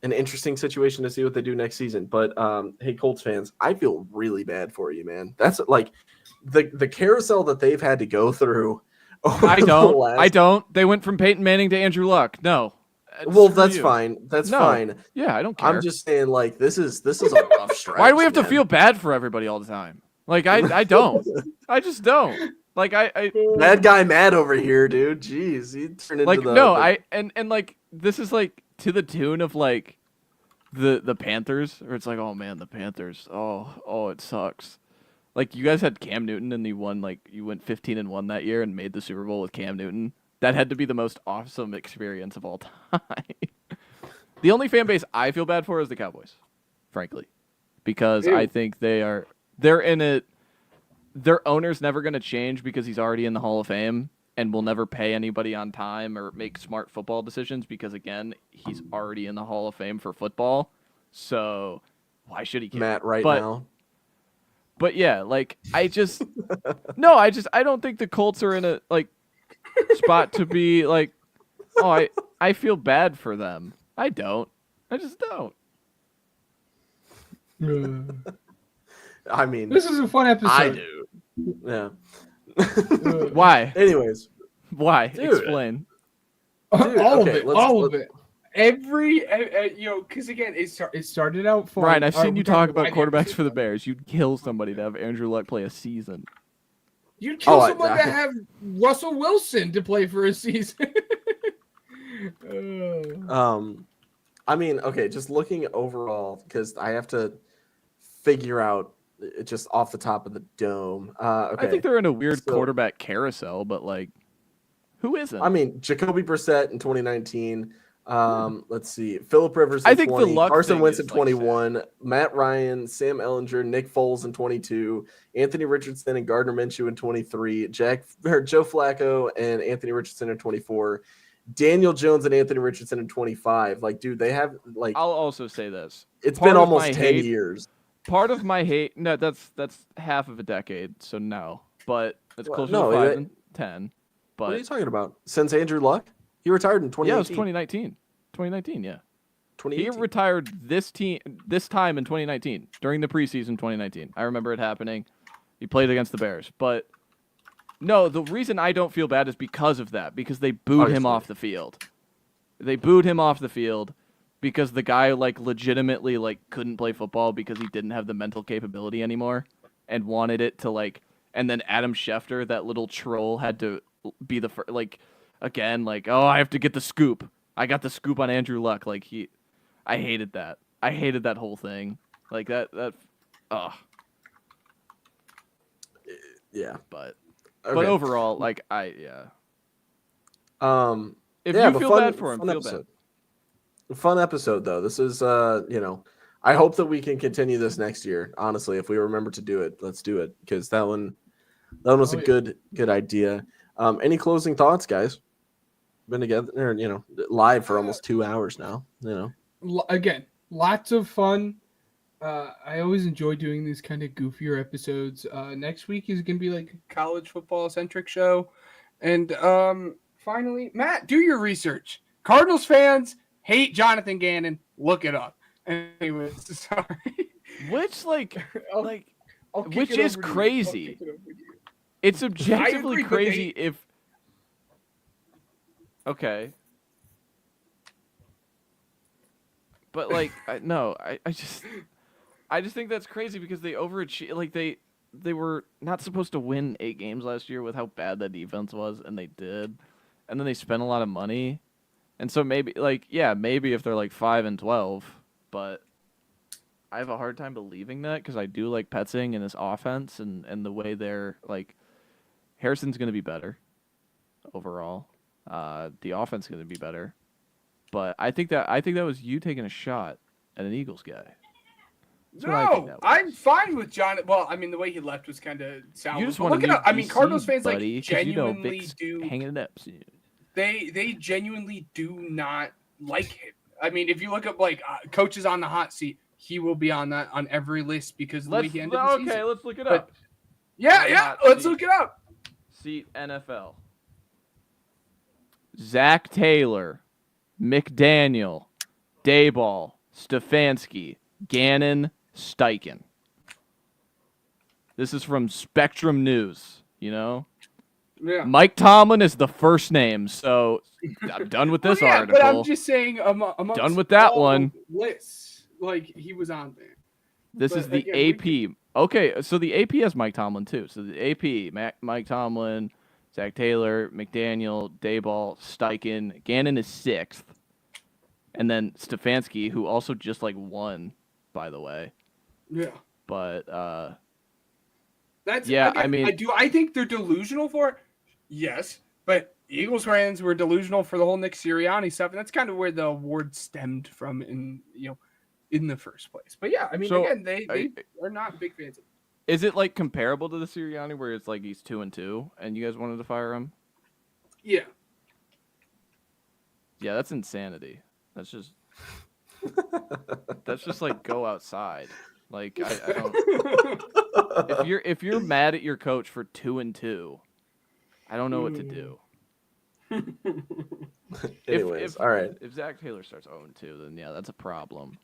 an interesting situation to see what they do next season. But hey, Colts fans, I feel really bad for you, man. That's like the carousel that they've had to go through. I don't. They went from Peyton Manning to Andrew Luck. No. Well, that's fine. That's fine. Yeah, I don't care. I'm just saying, like, this is a rough stretch. Why do we have to feel bad for everybody all the time? Like, I don't. I just don't. Like, I bad guy Matt over here, dude. Jeez, he turned into like the no. And like this is like to the tune of like the Panthers, or it's like, oh man, the Panthers. Oh, it sucks. Like, you guys had Cam Newton and you went 15-1 that year and made the Super Bowl with Cam Newton. That had to be the most awesome experience of all time. The only fan base I feel bad for is the Cowboys, frankly, because I think they're in it. Their owner's never going to change because he's already in the Hall of Fame and will never pay anybody on time or make smart football decisions because, again, he's already in the Hall of Fame for football. So why should he care? Matt now? But yeah, like, I don't think the Colts are in a, like, spot to be like, oh, I feel bad for them. I don't. I just don't. I mean, this is a fun episode. I do. Yeah. Why? Anyways. Why? Dude. Explain. Dude, all okay, of it. Every, because again, it started out fun. Ryan, I've seen you talk about quarterbacks for the Bears. You'd kill somebody to have Andrew Luck play a season. You'd kill someone to have Russell Wilson to play for a season. I mean, okay, just looking overall, because I have to figure out just off the top of the dome. Okay. I think they're in a weird quarterback carousel, but like, who isn't? I mean, Jacoby Brissett in 2019. Let's see, Phillip Rivers in I think 20, the Luck Carson thing Wentz is, in like, 21, Matt Ryan, Sam Ehlinger, Nick Foles in 22, Anthony Richardson and Gardner Minshew in 23, Joe Flacco and Anthony Richardson in 24, Daniel Jones and Anthony Richardson in 25. Like, dude, they have, like, I'll also say this. It's been almost 10 years. part of my hate. No, that's half of a decade. So no, but it's closer no, to 5 than 10. But what are you talking about? Since Andrew Luck, he retired in 2018. yeah, it was 2019. 2019, yeah. 2018. He retired this time in 2019 during the preseason 2019. I remember it happening. He played against the Bears, but no, the reason I don't feel bad is because of that. Because they booed him off the field. They booed him off the field because the guy like legitimately like couldn't play football because he didn't have the mental capability anymore and wanted it to like. And then Adam Schefter, that little troll, had to be the first. Like again, like I have to get the scoop. I got the scoop on Andrew Luck. Like I hated that. I hated that whole thing. Like that. Yeah, but okay. overall, like if yeah, you feel bad for him, feel episode. Fun episode though. This is I hope that we can continue this next year. Honestly, if we remember to do it, let's do it because that one was a good idea. Any closing thoughts, guys? Been together, live for almost 2 hours now. Again, lots of fun. I always enjoy doing these kind of goofier episodes. Next week is going to be like a college football centric show. And finally, Matt, do your research. Cardinals fans hate Jonathan Gannon. Look it up. Anyways, sorry. Which I'll kick which it is over to you. crazy. It's objectively agree, but crazy if. Okay. But like, I just think that's crazy because they overachieved. Like they were not supposed to win 8 games last year with how bad that defense was, and they did. And then they spent a lot of money, and so maybe if they're like 5-12, but I have a hard time believing that because I do like Petzing and his offense and the way they're like. Harrison's going to be better overall. The offense is going to be better, but I think that was you taking a shot at an Eagles guy. No, I'm fine with John. Well, I mean, the way he left was kind of sound. You just want to look it up. I mean, Cardinals fans buddy, like genuinely do hanging it up. They genuinely do not like him. I mean, if you look up like coaches on the hot seat, he will be on every list because of the way he ended the season. Okay, let's look it up. Yeah, let's look it up. Seat NFL. Zach Taylor, McDaniel, Dayball, Stefanski, Gannon, Steichen. This is from Spectrum News, Yeah. Mike Tomlin is the first name, so I'm done with this article. But I'm just saying, done with that one. Lists, like he was on there. This is the AP. Okay, so the AP has Mike Tomlin too. So the AP, Mike Tomlin, Zach Taylor, McDaniel, Dayball, Steichen. Gannon is 6th. And then Stefanski, who also just won, by the way. Yeah. But that's again, I think they're delusional for it. Yes, but Eagles fans were delusional for the whole Nick Sirianni stuff, and that's kind of where the award stemmed from in the first place. But yeah, I mean, again, they are not big fans of it. Is it comparable to the Sirianni where it's he's 2-2 and you guys wanted to fire him? Yeah. Yeah, that's insanity. That's just go outside. I don't. If you're mad at your coach for 2-2, I don't know what to do. Anyways, all right. If Zach Taylor starts 0-2, then yeah, that's a problem.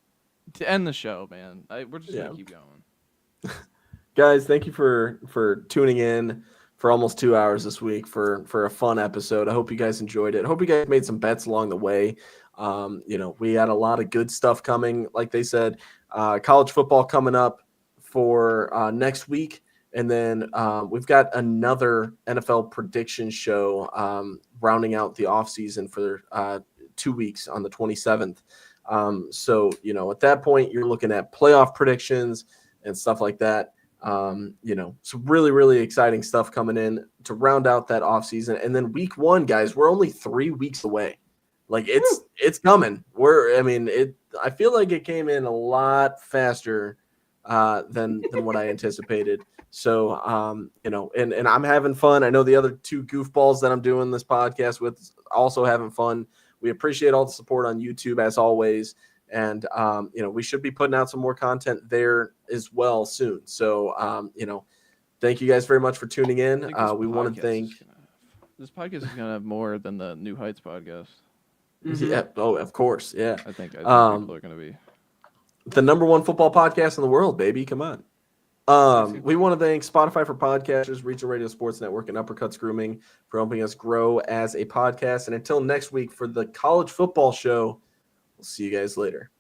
To end the show, man, we're just gonna keep going. Guys, thank you for tuning in for almost 2 hours this week for a fun episode. I hope you guys enjoyed it. I hope you guys made some bets along the way. We had a lot of good stuff coming. Like they said, college football coming up for next week. And then we've got another NFL prediction show rounding out the offseason for 2 weeks on the 27th. So, at that point, you're looking at playoff predictions and stuff like that. Some really, really exciting stuff coming in to round out that offseason. And then week 1, guys, we're only 3 weeks away. It's coming. I feel like it came in a lot faster than what I anticipated. So, and I'm having fun. I know the other 2 goofballs that I'm doing this podcast with also having fun. We appreciate all the support on YouTube as always. And, we should be putting out some more content there as well soon. So, thank you guys very much for tuning in. We want to thank. This podcast is going to have more than the New Heights podcast. Mm-hmm. Yeah. Oh, of course. Yeah. I think people are going to be. The number one football podcast in the world, baby. Come on. We want to thank Spotify for Podcasters, Regional Radio Sports Network, and Uppercuts Grooming for helping us grow as a podcast. And until next week for the College Football Show, we'll see you guys later.